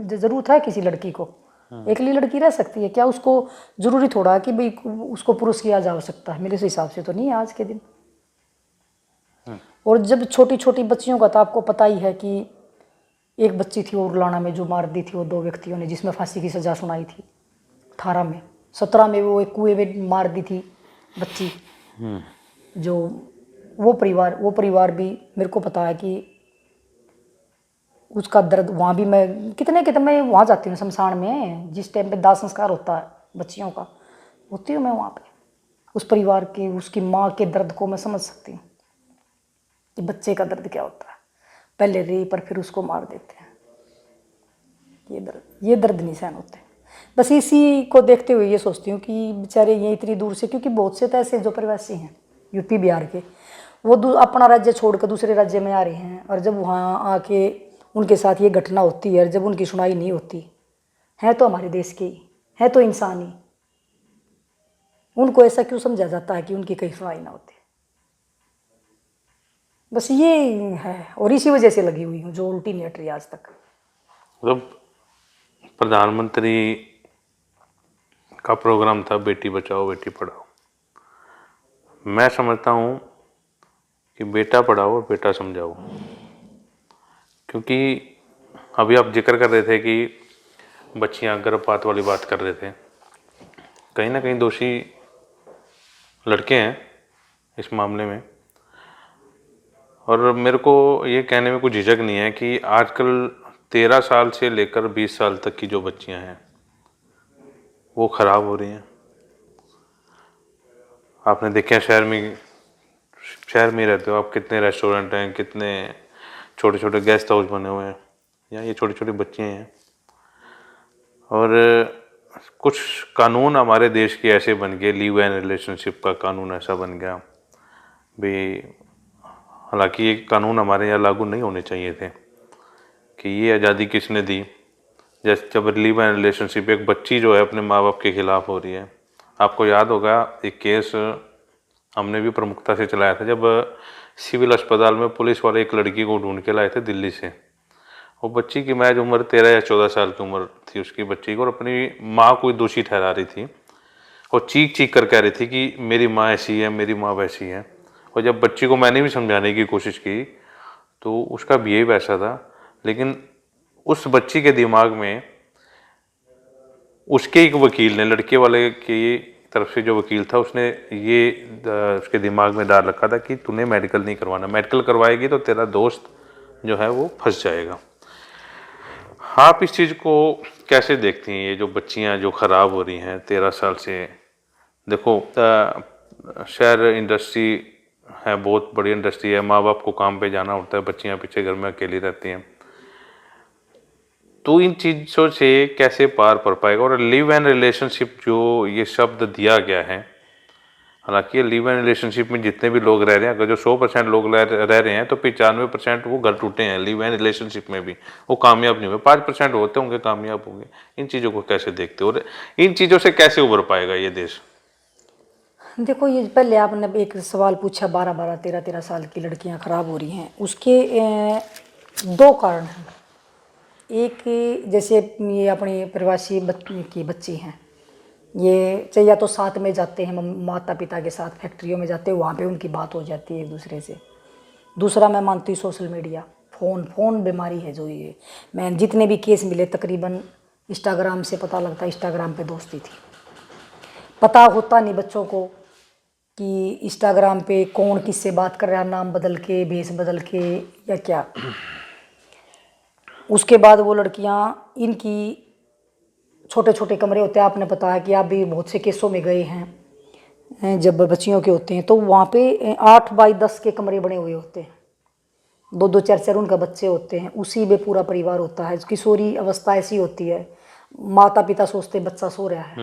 ज़रूरत है, किसी लड़की को, अकेली लड़की रह सकती है क्या? उसको ज़रूरी थोड़ा है कि भाई उसको पुरुष किया जा सकता है, मेरे हिसाब से तो नहीं है आज के दिन। और जब छोटी छोटी बच्चियों का, तो आपको पता ही है कि एक बच्ची थी वो उरलाना में जो मार दी थी वो 2 व्यक्तियों ने, जिसमें फांसी की सज़ा सुनाई थी। 18 में, 17 में वो एक कुएं में मार दी थी बच्ची। जो वो परिवार भी मेरे को पता है कि उसका दर्द, वहाँ भी मैं कितने मैं वहाँ जाती हूँ शमशान में, जिस टाइम पे दाह संस्कार होता है बच्चियों का, होती हूँ मैं वहाँ पे। उस परिवार की, उसकी माँ के दर्द को मैं समझ सकती हूँ कि बच्चे का दर्द क्या होता है। पहले रेप पर फिर उसको मार देते हैं, ये दर्द नहीं सहन होते। बस इसी को देखते हुए ये सोचती हूँ कि बेचारे ये इतनी दूर से, क्योंकि बहुत से तो ऐसे जो प्रवासी हैं यूपी बिहार के, वो अपना राज्य छोड़कर दूसरे राज्य में आ रहे हैं, और जब वहाँ आके उनके साथ ये घटना होती है, जब उनकी सुनाई नहीं होती है, तो हमारे देश के ही है, तो इंसान ही, उनको ऐसा क्यों समझा जाता है कि उनकी कहीं सुनाई ना होती? बस ये है, और इसी वजह से लगी हुई हूँ जो उल्टी नहीं हट रही आज तक। मतलब प्रधानमंत्री का प्रोग्राम था बेटी बचाओ बेटी पढ़ाओ, मैं समझता हूँ कि बेटा पढ़ाओ और बेटा समझाओ। क्योंकि अभी आप जिक्र कर रहे थे कि बच्चियां गर्भपात वाली बात कर रहे थे, कहीं ना कहीं दोषी लड़के हैं इस मामले में। और मेरे को ये कहने में कुछ झिझक नहीं है कि आजकल 13 साल से लेकर 20 साल तक की जो बच्चियां हैं वो खराब हो रही हैं। आपने देखा शहर में रहते हो आप, कितने रेस्टोरेंट हैं, कितने छोटे छोटे गेस्ट हाउस बने हुए हैं, या ये छोटी छोटी बच्चियां हैं। और कुछ कानून हमारे देश के ऐसे बन गए, लीव एंड रिलेशनशिप का कानून ऐसा बन गया भी, हालांकि ये कानून हमारे यहाँ लागू नहीं होने चाहिए थे कि ये आज़ादी किसने दी। जैसे जब लीव एंड रिलेशनशिप एक बच्ची जो है अपने माँ बाप के खिलाफ हो रही है, आपको याद होगा एक केस हमने भी प्रमुखता से चलाया था, जब सिविल अस्पताल में पुलिस वाले एक लड़की को ढूंढ के लाए थे दिल्ली से। वो बच्ची की महज उम्र 13 या 14 साल की उम्र थी उसकी बच्ची को, और अपनी माँ को दोषी ठहरा रही थी और चीख चीख कर कह रही थी कि मेरी माँ ऐसी है, मेरी माँ वैसी है। और जब बच्ची को मैंने भी समझाने की कोशिश की तो उसका बिहेव ऐसा था, लेकिन उस बच्ची के दिमाग में उसके एक वकील ने, लड़के वाले की तरफ से जो वकील था, उसने ये उसके दिमाग में डाल रखा था कि तूने मेडिकल नहीं करवाना, मेडिकल करवाएगी तो तेरा दोस्त जो है वो फंस जाएगा। आप इस चीज़ को कैसे देखती हैं, ये जो बच्चियां जो ख़राब हो रही हैं 13 साल से? देखो शहर इंडस्ट्री है, बहुत बड़ी इंडस्ट्री है, माँ बाप को काम पे जाना होता है, बच्चियां पीछे घर में अकेली रहती हैं, तो इन चीज़ों से कैसे पार पड़ पाएगा? और लिव एंड रिलेशनशिप जो ये शब्द दिया गया है, हालांकि लिव एंड रिलेशनशिप में जितने भी लोग रह रहे हैं, अगर जो 100% लोग रह रहे हैं तो 95% वो घर टूटे हैं लिव एंड रिलेशनशिप में भी, वो कामयाब नहीं हुए। 5% होते होंगे कामयाब होंगे। इन चीज़ों को कैसे देखते हो और इन चीज़ों से कैसे उभर पाएगा ये देश? देखो, ये पहले आपने एक सवाल पूछा, 12-12, 13-13 साल की लड़कियां खराब हो रही हैं। उसके दो कारण हैं। एक, जैसे ये अपनी प्रवासी की बच्ची हैं, ये चाहे या तो साथ में जाते हैं माता पिता के साथ, फैक्ट्रियों में जाते हैं, वहाँ पे उनकी बात हो जाती है एक दूसरे से। दूसरा मैं मानती हूँ सोशल मीडिया, फ़ोन बीमारी है जो ये, मैं जितने भी केस मिले तकरीबन इंस्टाग्राम से पता लगता है, इंस्टाग्राम पे दोस्ती थी। पता होता नहीं बच्चों को कि इंस्टाग्राम पे कौन किससे बात कर रहा है, नाम बदल के, भेस बदल के या क्या। उसके बाद वो लड़कियां, इनकी छोटे छोटे कमरे होते हैं, आपने बताया कि आप भी बहुत से केसों में गए हैं जब बच्चियों के होते हैं, तो वहाँ पे 8 बाई 10 के कमरे बने हुए होते हैं, 2-2, 4-4 उनका बच्चे होते हैं, उसी में पूरा परिवार होता है। किशोरी अवस्था ऐसी होती है, माता पिता सोचते बच्चा सो रहा है,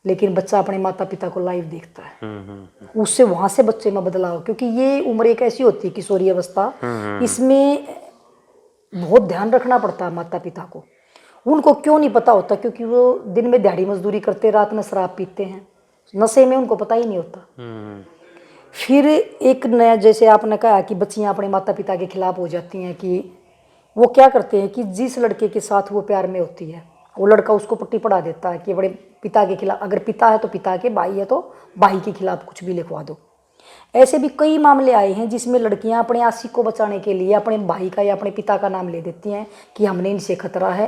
लेकिन बच्चा अपने माता पिता को लाइव देखता है। उससे वहाँ से बच्चे में बदलाव, क्योंकि ये उम्र एक ऐसी होती है किशोरी अवस्था, इसमें बहुत ध्यान रखना पड़ता है माता पिता को। उनको क्यों नहीं पता होता? क्योंकि वो दिन में दिहाड़ी मजदूरी करते, रात में शराब पीते हैं, नशे में उनको पता ही नहीं होता। फिर एक नया, जैसे आपने कहा कि बच्चियां अपने माता पिता के खिलाफ हो जाती हैं, कि वो क्या करते हैं कि जिस लड़के के साथ वो प्यार में होती है, वो लड़का उसको पट्टी पढ़ा देता है कि बड़े पिता के खिलाफ, अगर पिता है तो पिता के, भाई है तो भाई के खिलाफ कुछ भी लिखवा दो। ऐसे भी कई मामले आए हैं जिसमें लड़कियां अपने आशिक को बचाने के लिए अपने भाई का या अपने पिता का नाम ले देती हैं कि हमने इनसे खतरा है,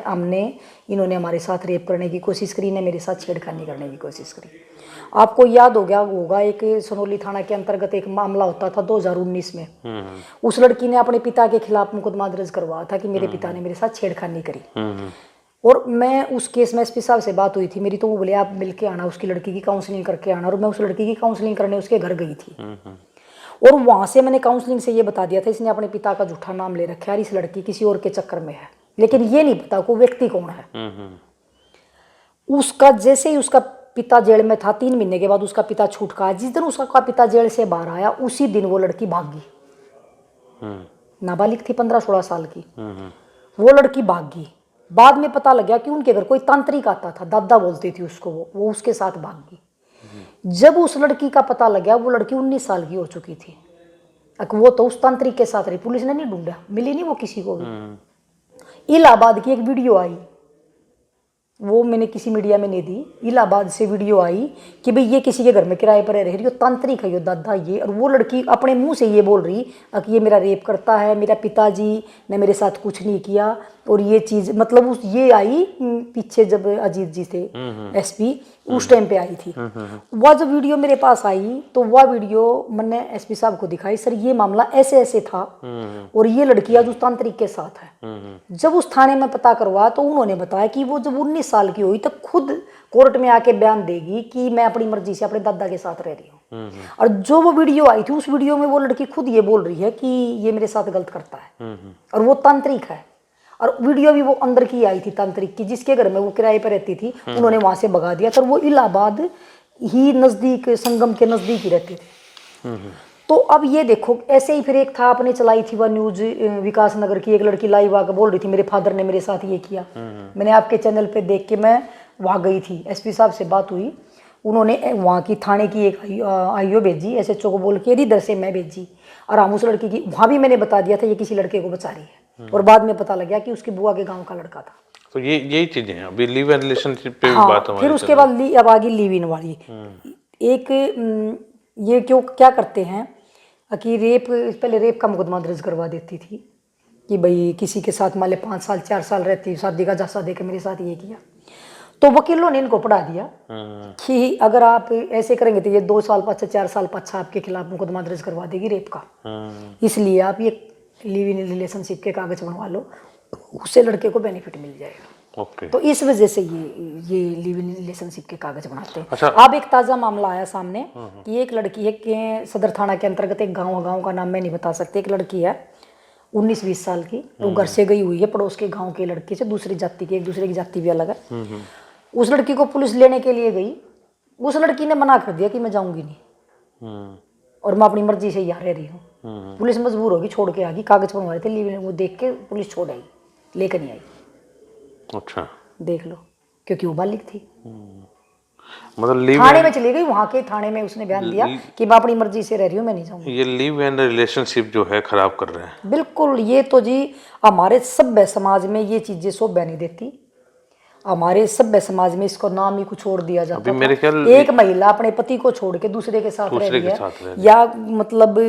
इन्होंने हमारे साथ रेप करने की कोशिश करी, इन्हें मेरे साथ छेड़खानी करने की कोशिश करी। आपको याद हो गया होगा, एक सनोली थाना के अंतर्गत एक मामला होता था 2019 में। उस लड़की ने अपने पिता के खिलाफ मुकदमा दर्ज करवाया था कि मेरे पिता ने मेरे साथ छेड़खानी करी। और मैं उस केस में एसपी साहब से बात हुई थी मेरी, तो वो बोले आप मिल के आना, उसकी लड़की की काउंसलिंग करके आना। और मैं उस लड़की की काउंसलिंग करने उसके घर गई थी, और वहाँ से मैंने काउंसलिंग से ये बता दिया था इसने अपने पिता का झूठा नाम ले रखा है, इस लड़की किसी और के चक्कर में है, लेकिन ये नहीं पता को व्यक्ति कौन है। उसका जैसे ही उसका पिता जेल में था, 3 महीने के बाद उसका पिता छूट का, जिस दिन उसका पिता जेल से बाहर आया उसी दिन वो लड़की भागी। नाबालिग थी, 15-16 साल की, वो लड़की भागी। बाद में पता लगा कि उनके घर कोई तांत्रिक आता था, दादा बोलती थी उसको, वो उसके साथ भागी। जब उस लड़की का पता लगा, वो लड़की 19 साल की हो चुकी थी। वो तो उस तांत्रिक के साथ रही, पुलिस ने नहीं ढूंढा, मिली नहीं वो किसी को भी। इलाहाबाद की एक वीडियो आई, वो मैंने किसी मीडिया में नहीं दी। इलाहाबाद से वीडियो आई कि भाई ये किसी के घर में किराए पर रह रही है, तांत्रिक है ये दादा ये, और वो लड़की अपने मुंह से ये बोल रही कि ये मेरा रेप करता है, मेरा पिताजी ने मेरे साथ कुछ नहीं किया। और ये चीज़ मतलब उस ये आई पीछे जब अजीत जी थे एसपी, उस टाइम पे आई थी। वह जब वीडियो मेरे पास आई तो वह वीडियो मैंने एसपी साहब को दिखाई, सर ये मामला ऐसे ऐसे था और ये लड़की आज उस तांत्रिक के साथ है। जब उस थाने में पता करवा तो उन्होंने बताया कि वो जब 19 साल की हुई तो खुद कोर्ट में आके बयान देगी कि मैं अपनी मर्जी से अपने दादा के साथ रह रही हूँ। और जो वो वीडियो आई थी उस वीडियो में वो लड़की खुद ये बोल रही है कि ये मेरे साथ गलत करता है और वो तांत्रिक है। और वीडियो भी वो अंदर की आई थी तांत्रिक की, जिसके घर में वो किराए पर रहती थी, उन्होंने वहां से भगा दिया। तो वो इलाहाबाद ही नजदीक, संगम के नजदीक ही रहते थे। तो अब ये देखो ऐसे ही फिर एक था आपने चलाई थी वह न्यूज विकास नगर की, एक लड़की लाइव आकर बोल रही थी मेरे फादर ने मेरे साथ ये किया। मैंने आपके चैनल पे देख के मैं वहाँ गई थी, एसपी साहब से बात हुई, उन्होंने वहाँ की थाने की एक आईओ भेजी, एसएचओ को बोल के इधर से मैं भेजी, और हम उस लड़की की वहाँ भी मैंने बता दिया था ये किसी लड़के को बचा रही है। और बाद में पता लग गया कि उसकी बुआ के गाँव का लड़का था। तो ये यही चीजें हैं। अभी लिव इन रिलेशनशिप पे भी हाँ, बात हमारी फिर उसके बाद अब आगे लिव इन वाली एक ये क्या करते हैं कि रेप, पहले रेप का मुकदमा दर्ज करवा देती थी कि भाई किसी के साथ मान ले 5 साल 4 साल रहती, शादी का झांसा दे के मेरे साथ ये किया। तो वकीलों ने इनको पढ़ा दिया कि अगर आप ऐसे करेंगे तो ये 2 साल पाछा 4 साल पाछा आपके खिलाफ मुकदमा दर्ज करवा देगी रेप का, इसलिए आप ये लिव इन रिलेशनशिप के कागज बनवा लो, उससे लड़के को बेनिफिट मिल जाएगा। ओके। तो इस वजह से ये लिव इन रिलेशनशिप के कागज बनाते हैं। अच्छा। अब एक ताज़ा मामला आया सामने कि एक लड़की है कि सदर थाना के अंतर्गत एक गांव का नाम मैं नहीं बता सकती, एक लड़की है 19-20 साल की, वो घर से गई हुई है पड़ोस के गांव की लड़की से, दूसरी जाति की, एक दूसरे की जाति भी अलग है। उस लड़की को पुलिस लेने के लिए गई, उस लड़की ने मना कर दिया कि मैं जाऊंगी नहीं और मैं अपनी मर्जी से यहाँ रह रही हूँ। पुलिस मजबूर होगी, छोड़ के आ गई, कागज बनवा रहे थे लिव इन, वो देख के पुलिस छोड़ आई, लेकर नहीं आई। अच्छा, देख लो, क्योंकि वो बालिग थी। मतलब थाने में चली गई, वहां के थाने में उसने बयान दिया कि मैं अपनी मर्जी से रह रही हूँ, मैं नहीं जाऊंगी। ये लिव इन रिलेशनशिप जो है खराब कर रहे हैं। बिल्कुल, ये तो जी हमारे सभ्य समाज में ये चीजें शोभा नहीं देती। हमारे सभ्य समाज में इसको नाम ही कुछ और दिया जाता है। मेरे ख्याल एक महिला अपने पति को छोड़ के दूसरे के साथ रह रही है, या मतलब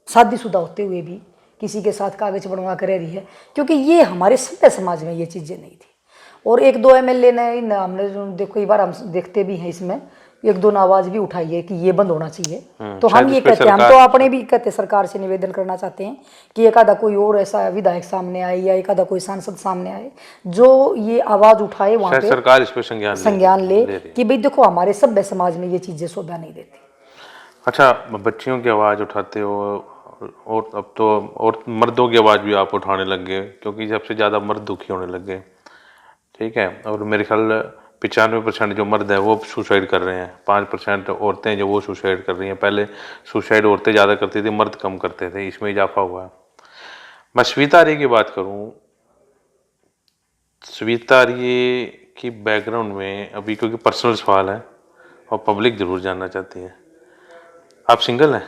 शादीशुदा होते हुए भी किसी के साथ कागज बनवा कर रह रही है, क्योंकि ये हमारे सभ्य समाज में ये चीजें नहीं थी। और 1-2 एमएलए ने, हमने देखो कई बार हम देखते भी हैं इसमें, 1-2 ने आवाज भी उठाई है कि ये बंद होना चाहिए। तो हम ये कहते हैं, हम तो अपने भी कहते सरकार से निवेदन करना चाहते हैं कि एक आधा कोई और ऐसा विधायक सामने आए या एक आधा कोई सांसद सामने आए जो ये आवाज उठाए, वहाँ पे सरकार इस पे संज्ञान ले कि भाई देखो हमारे सभ्य समाज में ये चीजें शोभा नहीं देती। अच्छा, बच्चियों की आवाज उठाते हो, और अब तो और मर्दों की आवाज भी आप उठाने लग गए, क्योंकि सबसे ज्यादा मर्द दुखी होने लग गए, ठीक है। और मेरे ख्याल 95% जो मर्द है वो सुसाइड कर रहे हैं, 5% औरतें जो वो सुसाइड कर रही हैं। पहले सुसाइड औरतें ज़्यादा करती थी, मर्द कम करते थे, इसमें इजाफा हुआ है। मैं स्वीता आर्य की बात करूं, स्वीता आर्य की बैकग्राउंड में अभी, क्योंकि पर्सनल सवाल है और पब्लिक जरूर जानना चाहती है, आप सिंगल हैं?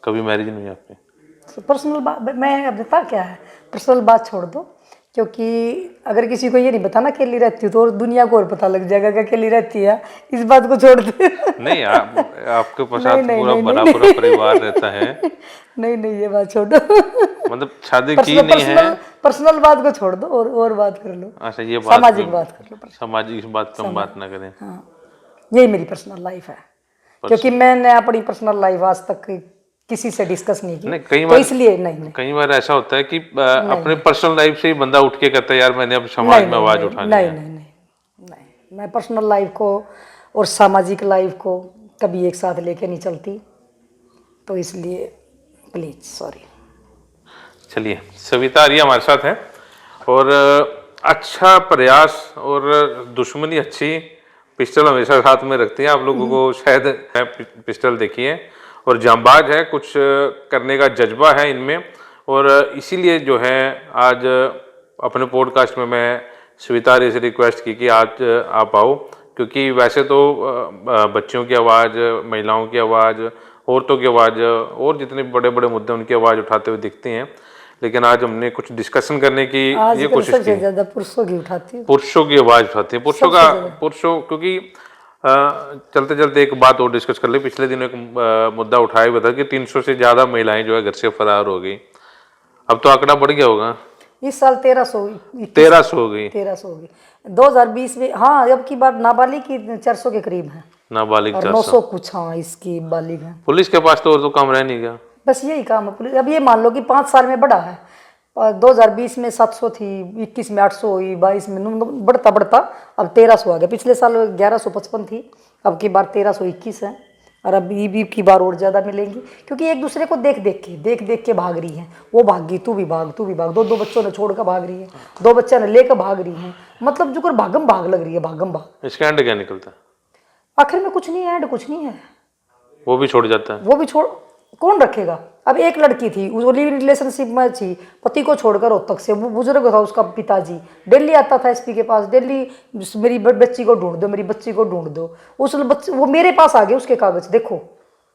कभी मैरिज नहीं हुई आपकी? पर्सनल बात मैं अब बता क्या है, पर्सनल बात छोड़ दो, क्योंकि अगर किसी को ये नहीं बताना अकेली रहती हो तो और दुनिया को और पता लग जाएगा कि अकेली रहती है, इस बात को छोड़ दे। नहीं, आपके पास पूरा बड़ा परिवार रहता है। नहीं, ये बात छोड़ो। मतलब शादी की नहीं है, पर्सनल बात को छोड़ दो और बात कर लो। अच्छा, ये बात सामाजिक बात कर लो, सामाजिक इस बात पर हम बात ना करें। हाँ, यही मेरी पर्सनल लाइफ है, क्योंकि मैंने अपनी पर्सनल लाइफ आज तक किसी से डिस्कस नहीं की, कई तो बार इसलिए नहीं। कई बार ऐसा होता है कि अपने पर्सनल लाइफ से ही बंदा उठ के कहता है यार मैंने अब समाज में आवाज उठानी है। नहीं, मैं पर्सनल लाइफ को और सामाजिक लाइफ को कभी एक साथ लेके नहीं चलती, तो इसलिए प्लीज सॉरी। चलिए, सविता आर्य हमारे साथ है, और अच्छा प्रयास और दुश्मनी अच्छी, पिस्टल हमेशा साथ में रखती है। आप लोगों को शायद पिस्टल देखी है, और जांबाज है, कुछ करने का जज्बा है इनमें, और इसीलिए जो है आज अपने पॉडकास्ट में मैं स्वीता आर्य से रिक्वेस्ट की कि आज आप आओ, क्योंकि वैसे तो बच्चियों की आवाज़, महिलाओं की आवाज़, औरतों की आवाज़ और जितने बड़े बड़े मुद्दे उनकी आवाज़ उठाते हुए दिखती हैं, लेकिन आज हमने कुछ डिस्कशन करने की ये आजकल कोशिश सबसे की। ज्यादा पुरुषों की उठाती हूँ। पुरुषों की आवाज उठाती है, पुरुषों क्योंकि चलते चलते एक बात और डिस्कस कर ले। पिछले दिनों एक मुद्दा उठाया हुआ था कि 300 से ज्यादा महिलाएं जो है घर से फरार हो गई। अब तो आंकड़ा बढ़ गया होगा, इस साल 1300 1300 हो गई 1300 होगी। 2020 में हाँ, अब की बार नाबालिग की 400 के करीब है नाबालिग और 400। 900 कुछ, हाँ इसकी बालिग है। पुलिस के पास तो और तो काम रह नहीं गया। बस यही काम है पुलिस। अब ये मान लो कि 5 साल में बढ़ा है। 2020 में 700 थी, 21 में 800 हुई, 22 में बढ़ता बढ़ता अब 1300 आ गया। पिछले साल 1155 थी, अब की बार 1321 है। और अब ई की बार और ज़्यादा मिलेंगी, क्योंकि एक दूसरे को देख देख के भाग रही है। वो भागी, तू भी भाग, तू भी भाग। दो बच्चों ने छोड़ कर भाग रही है, 2 बच्चे ने लेकर भाग रही है। मतलब जो कर भागम भाग लग रही है, भागम भाग। इसका एंड क्या निकलता है? आखिर में कुछ नहीं है, एंड कुछ नहीं है। वो भी छोड़ जाता है। वो भी छोड़, कौन रखेगा? अब एक लड़की थी, वो लिव रिलेशनशिप में थी, पति को छोड़कर रोहतक से, वो बुजुर्ग था उसका पिताजी, डेली आता था एसपी के पास, डेली मेरी बच्ची को ढूंढ दो, मेरी बच्ची को ढूंढ दो। उस बच्चे वो मेरे पास आ गए, उसके कागज देखो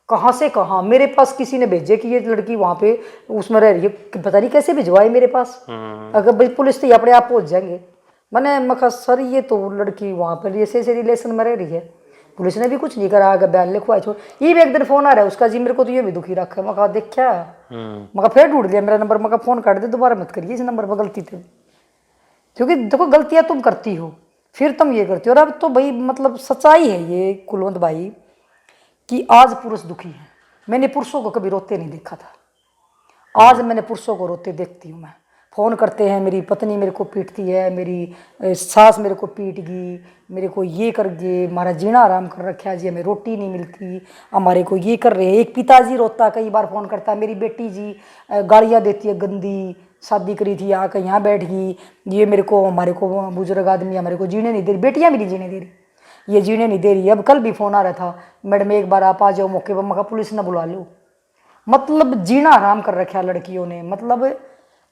कहाँ से कहाँ मेरे पास किसी ने भेजे कि ये लड़की वहाँ पे उसमें रह रही है। पता नहीं कैसे भिजवाई मेरे पास। अगर भाई पुलिस तो अपने आप पहुँच जाएंगे। मैंने मखा सर ये तो लड़की वहाँ पर ऐसे रिलेशन में रह रही है, पुलिस ने भी कुछ नहीं करा, अगर बयान लिखवाए छोड़। ये भी एक दिन फोन आ रहा है उसका, जी मेरे को तो ये भी दुखी रखा है। मैं कहा देखा, मैं फिर ढूंढ लिया मेरा नंबर, मैं फोन काट दे, दोबारा मत करिए इस नंबर पर गलती थे। क्योंकि देखो गलतियां तुम करती हो, फिर तुम ये करती हो। और अब तो भाई मतलब सच्चाई है ये कुलवंत भाई कि आज पुरुष दुखी है। मैंने पुरुषों को कभी रोते नहीं देखा था, आज मैंने पुरुषों को रोते देखती हूँ। मैं फ़ोन करते हैं, मेरी पत्नी मेरे को पीटती है, मेरी सास मेरे को पीट गई, मेरे को ये कर गए, हमारा जीना आराम कर रखा है जी, हमें रोटी नहीं मिलती, हमारे को ये कर रहे हैं। एक पिताजी रोता, कई बार फ़ोन करता है, मेरी बेटी जी गालियाँ देती है गंदी, शादी करी थी आकर यहाँ बैठ गई, ये मेरे को हमारे को बुजुर्ग आदमी हमारे को जीने नहीं दे रही, बेटियाँ भी नहीं जीने दे रही, ये जीने नहीं दे रही। अब कल भी फ़ोन आ रहा था, मैडम एक बार आप आ जाओ मौके पर। मगर पुलिस ने बुला लो। मतलब जीना आराम कर रखा लड़कियों ने। मतलब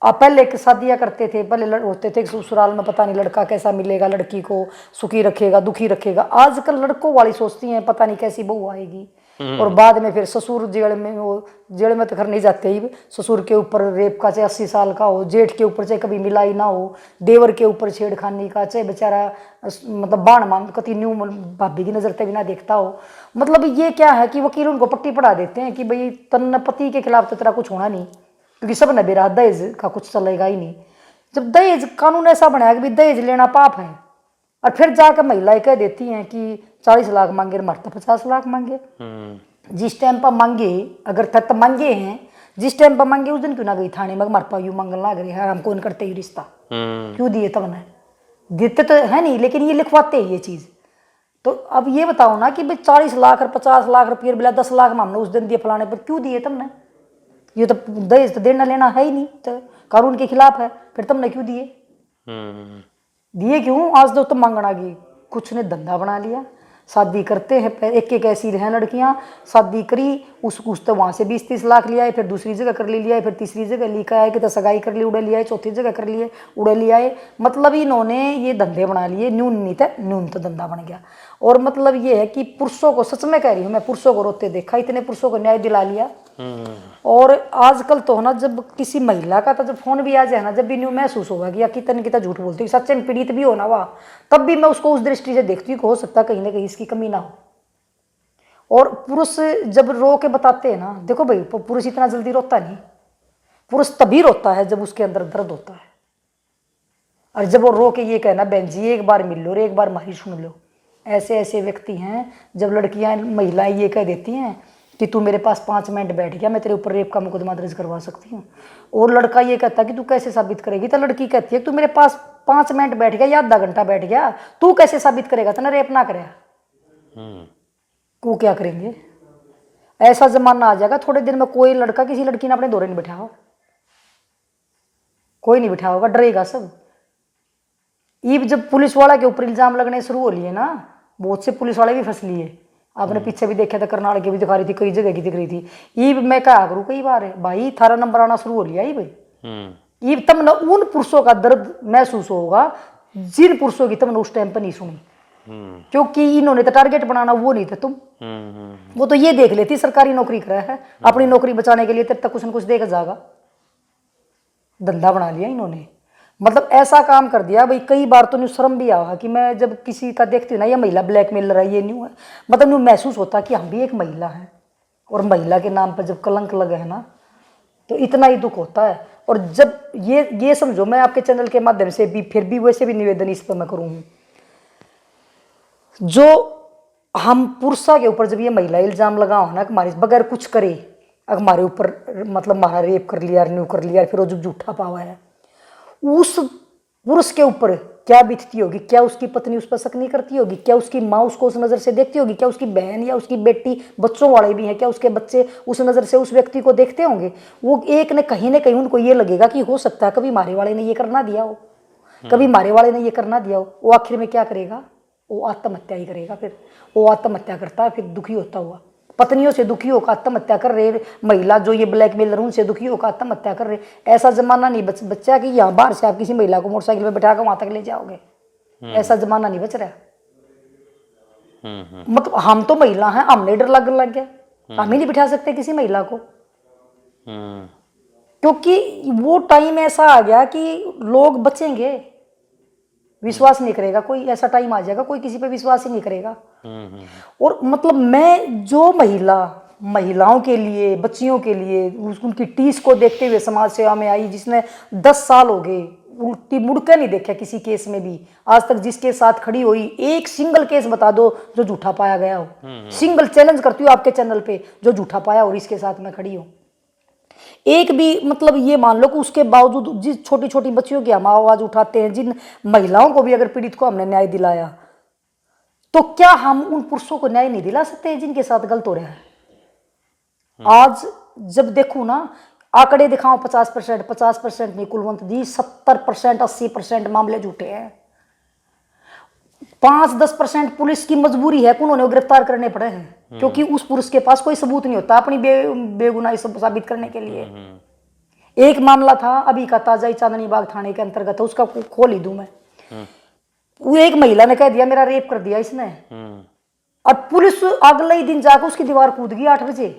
आप पहले शादियाँ करते थे, पहले होते थे ससुराल में पता नहीं लड़का कैसा मिलेगा, लड़की को सुखी रखेगा दुखी रखेगा। आजकल लड़कों वाली सोचती हैं पता नहीं कैसी बहू आएगी, और बाद में फिर ससुर जेल में, वो जेल में तो घर नहीं जाते ही, ससुर के ऊपर रेप का चाहे 80 साल का हो, जेठ के ऊपर चाहे कभी मिलाई ना हो, देवर के ऊपर छेड़खानी का, चाहे बेचारा मतलब बाण मान कति न्यू भाभी की नजर तक भी ना देखता हो। मतलब ये क्या है कि वकील उनको पट्टी पढ़ा देते हैं कि भाई तन पति के खिलाफ तो तेरा कुछ होना नहीं, क्योंकि सब ने बेरा दहेज का कुछ चलेगा ही नहीं। जब दहेज कानून ऐसा बनाया कि दहेज लेना पाप है, और फिर जाकर महिलाएं कह देती हैं कि 40 लाख मांगे, मरता 50 लाख मांगे। जिस टाइम पर मांगे, अगर तक मांगे हैं, जिस टाइम पर मांगे उस दिन क्यों ना गई थाने में, मर पायू मंगल लाग रही है, हम कौन करते ही रिश्ता क्यों दिए? तब ना देते तो है नहीं, लेकिन ये लिखवाते हैं ये चीज़। तो अब ये बताओ ना कि भाई 40 लाख और 50 लाख रुपये बिला 10 लाख में हमने उस दिन दिए फलाने पर, क्यों दिए तुमने? ये तो दहेज तो देना लेना है ही नहीं, तो कानून के खिलाफ है, फिर तुमने क्यों दिए? दिए क्यों? आज तो तुम मांगना की कुछ ने धंधा बना लिया। शादी करते हैं, एक एक ऐसी हैं लड़कियां, शादी करी उस तो वहाँ से 20-30 लाख लिया है, फिर दूसरी जगह कर लिया है, फिर तीसरी जगह लिखा है कि तो सगाई कर ली उड़े लिया है, चौथी जगह कर लिए उड़े लिया है। मतलब इन्होंने ये धंधे बना लिए, न्यून तो धंधा बन गया। और मतलब ये है कि पुरुषों को, सच में कह रही हूँ मैं, पुरुषों को रोते देखा, इतने पुरुषों को न्याय दिला लिया। और आजकल तो ना जब किसी महिला का तो जब फोन भी आ जाए ना, जब भी न्यू महसूस होगा कि या कितना झूठ बोलती है, सच्चे में पीड़ित भी हो ना वह, तब भी मैं उसको उस दृष्टि से देखती हूँ कि हो सकता है कहीं ना कहीं इसकी कमी ना हो। और पुरुष जब रो के बताते हैं ना, देखो भाई पुरुष इतना जल्दी रोता नहीं, पुरुष तभी रोता है जब उसके अंदर दर्द होता है। और जब वो रो के ये कहना बहन जी एक बार मिल लो और एक बार मारी सुन लो, ऐसे ऐसे व्यक्ति हैं। जब लड़कियां महिलाएं ये कह देती हैं कि तू मेरे पास 5 मिनट बैठ गया, मैं तेरे ऊपर रेप का मुकदमा दर्ज करवा सकती हूँ, और लड़का ये कहता है कि तू कैसे साबित करेगी, तो लड़की कहती है कि तू मेरे पास 5 मिनट बैठ गया या आधा घंटा बैठ गया, तू कैसे साबित करेगा तूने रेप ना करे? को क्या करेंगे? ऐसा जमाना आ जाएगा थोड़े दिन में, कोई लड़का किसी लड़की ने अपने दौरे नहीं बिठाओ, कोई नहीं बिठा होगा, डरेगा सब। ये जब पुलिस वाला के ऊपर इल्जाम लगने शुरू हो लिए ना, बहुत से पुलिस वाले भी फंस लिए। आपने पीछे भी देखा था, करनाल की भी दिखा रही थी, कई जगह की दिख रही थी। ये मैं कहा करूँ कई बार है भाई, थारा नंबर आना शुरू हो लिया ही भाई। ये तब न उन पुरुषों का दर्द महसूस होगा जिन पुरुषों की तुमने उस टाइम पर नहीं सुनी, क्योंकि इन्होंने तो टारगेट बनाना वो नहीं था तुम। वो तो ये देख लेती सरकारी नौकरी कर रहा है, अपनी नौकरी बचाने के लिए तब तक कुछ न कुछ देकर जाएगा। धंधा बना लिया इन्होंने। मतलब ऐसा काम कर दिया भाई, कई बार तो न्यू शर्म भी आवा कि मैं जब किसी का देखती हूँ ना, ये महिला ब्लैकमेलर है, ये न्यू है, मतलब न्यू महसूस होता कि हम भी एक महिला हैं, और महिला के नाम पर जब कलंक लगे है ना, तो इतना ही दुख होता है। और जब ये समझो, मैं आपके चैनल के माध्यम से भी फिर भी वैसे भी निवेदन इस पर मैं करूँ, जो हम पुरुषों के ऊपर जब ये महिला इल्जाम लगाओ ना कि हमारे बगैर कुछ करे, अगर हमारे ऊपर मतलब हमारा रेप कर लिया, न्यू कर लिया, फिर वो जो झूठा पावा है, उस पुरुष के ऊपर क्या बीतती होगी? क्या उसकी पत्नी उस पर शक नहीं करती होगी? क्या उसकी माँ उसको उस नज़र से देखती होगी? क्या उसकी बहन या उसकी बेटी, बच्चों वाले भी हैं, क्या उसके बच्चे उस नज़र से उस व्यक्ति को देखते होंगे? वो एक न कहीं उनको ये लगेगा कि हो सकता है कभी मारे वाले ने ये करना दिया हो, कभी मारे वाले ने ये करना दिया हो। वो आखिर में क्या करेगा? वो आत्महत्या ही करेगा। फिर वो आत्महत्या करता है, फिर दुखी होता हुआ, पत्नियों से दुखी होकर आत्महत्या कर रहे, महिला जो ये ब्लैकमेलर उनसे दुखी होकर आत्महत्या कर रहे। ऐसा जमाना नहीं बच्चा कि यहाँ बाहर से आप किसी महिला को मोटरसाइकिल में बैठा कर वहां तक ले जाओगे, ऐसा जमाना नहीं बच रहा। मतलब हम तो महिला हैं, हमने डर लग गया, हम ही नहीं बिठा सकते किसी महिला को, क्योंकि वो टाइम ऐसा आ गया कि लोग बचेंगे, विश्वास नहीं करेगा कोई। ऐसा टाइम आ जाएगा कोई किसी पे विश्वास ही नहीं करेगा। और मतलब मैं जो महिलाओं के लिए, बच्चियों के लिए, उनकी टीस को देखते हुए समाज सेवा में आई, जिसने 10 साल हो गए उल्टी मुड़ के नहीं देखा किसी केस में भी आज तक, जिसके साथ खड़ी हुई, एक सिंगल केस बता दो जो झूठा पाया गया हो। सिंगल चैलेंज करती हूँ आपके चैनल पे, जो झूठा पाया और इसके साथ मैं खड़ी हूँ, एक भी। मतलब ये मान लो कि उसके बावजूद जिस छोटी छोटी बच्चियों की हम आवाज उठाते हैं, जिन महिलाओं को भी अगर पीड़ित को हमने न्याय दिलाया, तो क्या हम उन पुरुषों को न्याय नहीं दिला सकते जिनके साथ गलत हो रहा है? आज जब देखूं ना, आंकड़े दिखाओ 50% नहीं कुलवंत जी, 70% 80% मामले झूठे हैं। 5-10% पुलिस की मजबूरी है कि उन्होंने गिरफ्तार करने पड़े हैं, क्योंकि उस पुरुष के पास कोई सबूत नहीं होता अपनी बेगुनाही साबित करने के लिए। एक मामला था अभी का ताजा ही, चांदनी बाग थाने के अंतर्गत है, उसका खोल ही दूं मैं। वो एक महिला ने कह दिया मेरा रेप कर दिया इसने, और पुलिस अगले ही दिन जाकर उसकी दीवार कूद गई 8 बजे।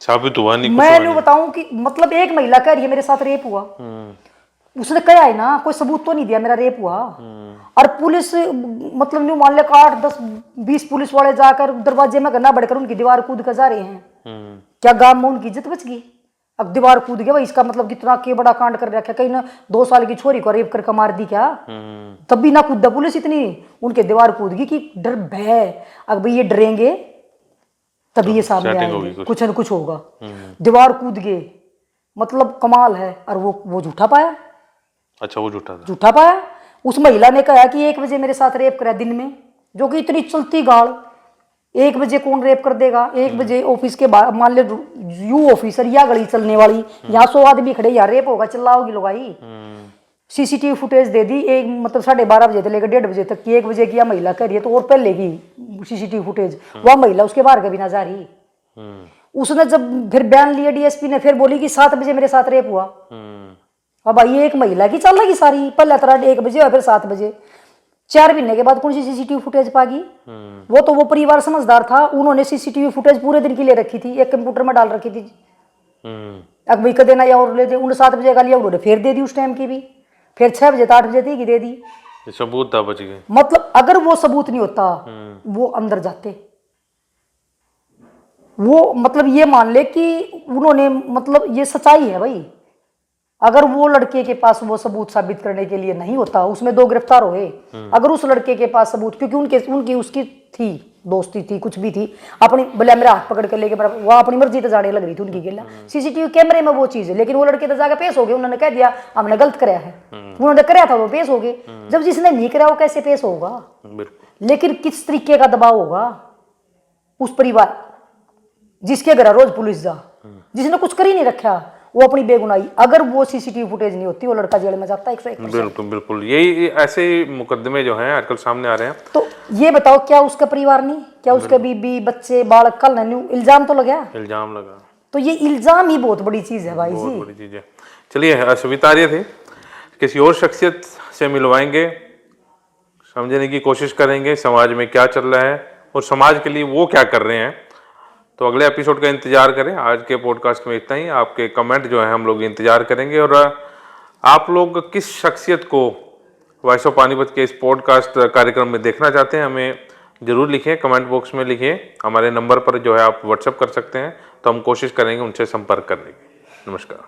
साबित हुआ नहीं, मैं नहीं बताऊं कि मतलब एक महिला कह रही है मेरे साथ रेप हुआ, उसने कहा है ना, कोई सबूत तो नहीं दिया मेरा रेप हुआ। और पुलिस मतलब न्यू मान लिया 8-10-20 पुलिस वाले जाकर दरवाजे में गन्ना बढ़कर उनकी दीवार कूद कर जा रहे हैं। क्या गांव में उनकी इज्जत बच गई? अब दीवार कूद गया भाई, इसका मतलब कितना के बड़ा कांड कर रखा, कहीं ना 2 साल की छोरी को रेप करके मार दी क्या? तब भी ना कूदा पुलिस, इतनी उनके दीवार कूद गई कि डर भय, अब भाई ये डरेंगे तभी ये सामने आएंगे, कुछ न कुछ होगा। दीवार कूद गए, मतलब कमाल है। और वो झूठा पाया। अच्छा, वो झूठा पाया। उस महिला ने कहा कि 1 बजे मेरे साथ रेप करा दिन में, जो कि इतनी चलती गाड़, 1 बजे कौन रेप कर देगा? 1 बजे ऑफिस के बाद मान ले यू ऑफिसर या गली चलने वाली, यहाँ 100 आदमी खड़े, यहाँ रेप होगा, चिल्लाओगी लोगाई। सीसीटीवी फुटेज दे दी, एक मतलब 12:30 बजे से लेकर 1:30 बजे तक की, 1 बजे की महिला कह रही है, तो और पहले की सीसीटीवी फुटेज, वह महिला उसके बाहर कभी ना जा रही। उसने जब फिर बयान लिया डीएसपी ने, फिर बोली कि 7 बजे मेरे साथ रेप हुआ। अब भाई एक महिला की चल रही सारी, पहले तरह 1 बजे और फिर 7 बजे, 4 महीने के बाद कौन सी सीसीटीवी फुटेज पागी? वो परिवार समझदार था, उन्होंने सीसीटीवी फुटेज पूरे दिन की ले रखी थी, एक कंप्यूटर में डाल रखी थी। अब भाई कदे ना या और ले दे, उन्होंने 7 बजे का लिया, उन्होंने फिर दे दी उस टाइम की भी, फिर 6 बजे 8 बजे थी कि दे दी। सबूत था, बच गए। मतलब अगर वो सबूत नहीं होता, वो अंदर जाते। वो मतलब ये मान ले कि उन्होंने, मतलब ये सच्चाई है भाई, अगर वो लड़के के पास वो सबूत साबित करने के लिए नहीं होता, उसमें 2 गिरफ्तार हुए, अगर उस लड़के के पास सबूत, क्योंकि उनकी उसकी थी दोस्ती थी, कुछ भी थी, अपनी बोले मेरा हाथ पकड़ के लेके वो अपनी मर्जी तो जाने लग रही थी उनकी गिल्ला, सीसीटीवी कैमरे में वो चीज है। लेकिन वो लड़के तो जाके पेश हो गए, उन्होंने कह दिया हमने गलत कराया है, उन्होंने कराया था, वो पेश हो गए। जब जिसने नहीं कराया वो कैसे पेश होगा? लेकिन किस तरीके का दबाव होगा उस परिवार, जिसके घर रोज पुलिस जा, जिसने कुछ कर ही नहीं रखा, वो अपनी बेगुनाही, अगर वो सीसीटीवी फुटेज नहीं होती, वो लड़का जेल में जाता 101%। बिल्कुल यही ऐसे मुकदमे जो हैं आजकल सामने आ रहे हैं। तो ये बताओ, क्या उसका परिवार नहीं, क्या उसका बीबी बच्चे बालक, कल नहीं इल्जाम तो लगा, इल्जाम लगा, तो ये इल्जाम ही बहुत बड़ी चीज है भाई जी, बहुत बड़ी चीज है। चलिए, स्वीकार्य थे, किसी और शख्सियत से मिलवाएंगे, समझने की कोशिश करेंगे समाज में क्या चल रहा है और समाज के लिए वो क्या कर रहे हैं, तो अगले एपिसोड का इंतजार करें। आज के पॉडकास्ट में इतना ही। आपके कमेंट जो है हम लोग इंतजार करेंगे, और आप लोग किस शख्सियत को वॉइस ऑफ पानीपत के इस पॉडकास्ट कार्यक्रम में देखना चाहते हैं हमें ज़रूर लिखें, कमेंट बॉक्स में लिखें। हमारे नंबर पर जो है आप व्हाट्सएप कर सकते हैं, तो हम कोशिश करेंगे उनसे संपर्क करने की। नमस्कार।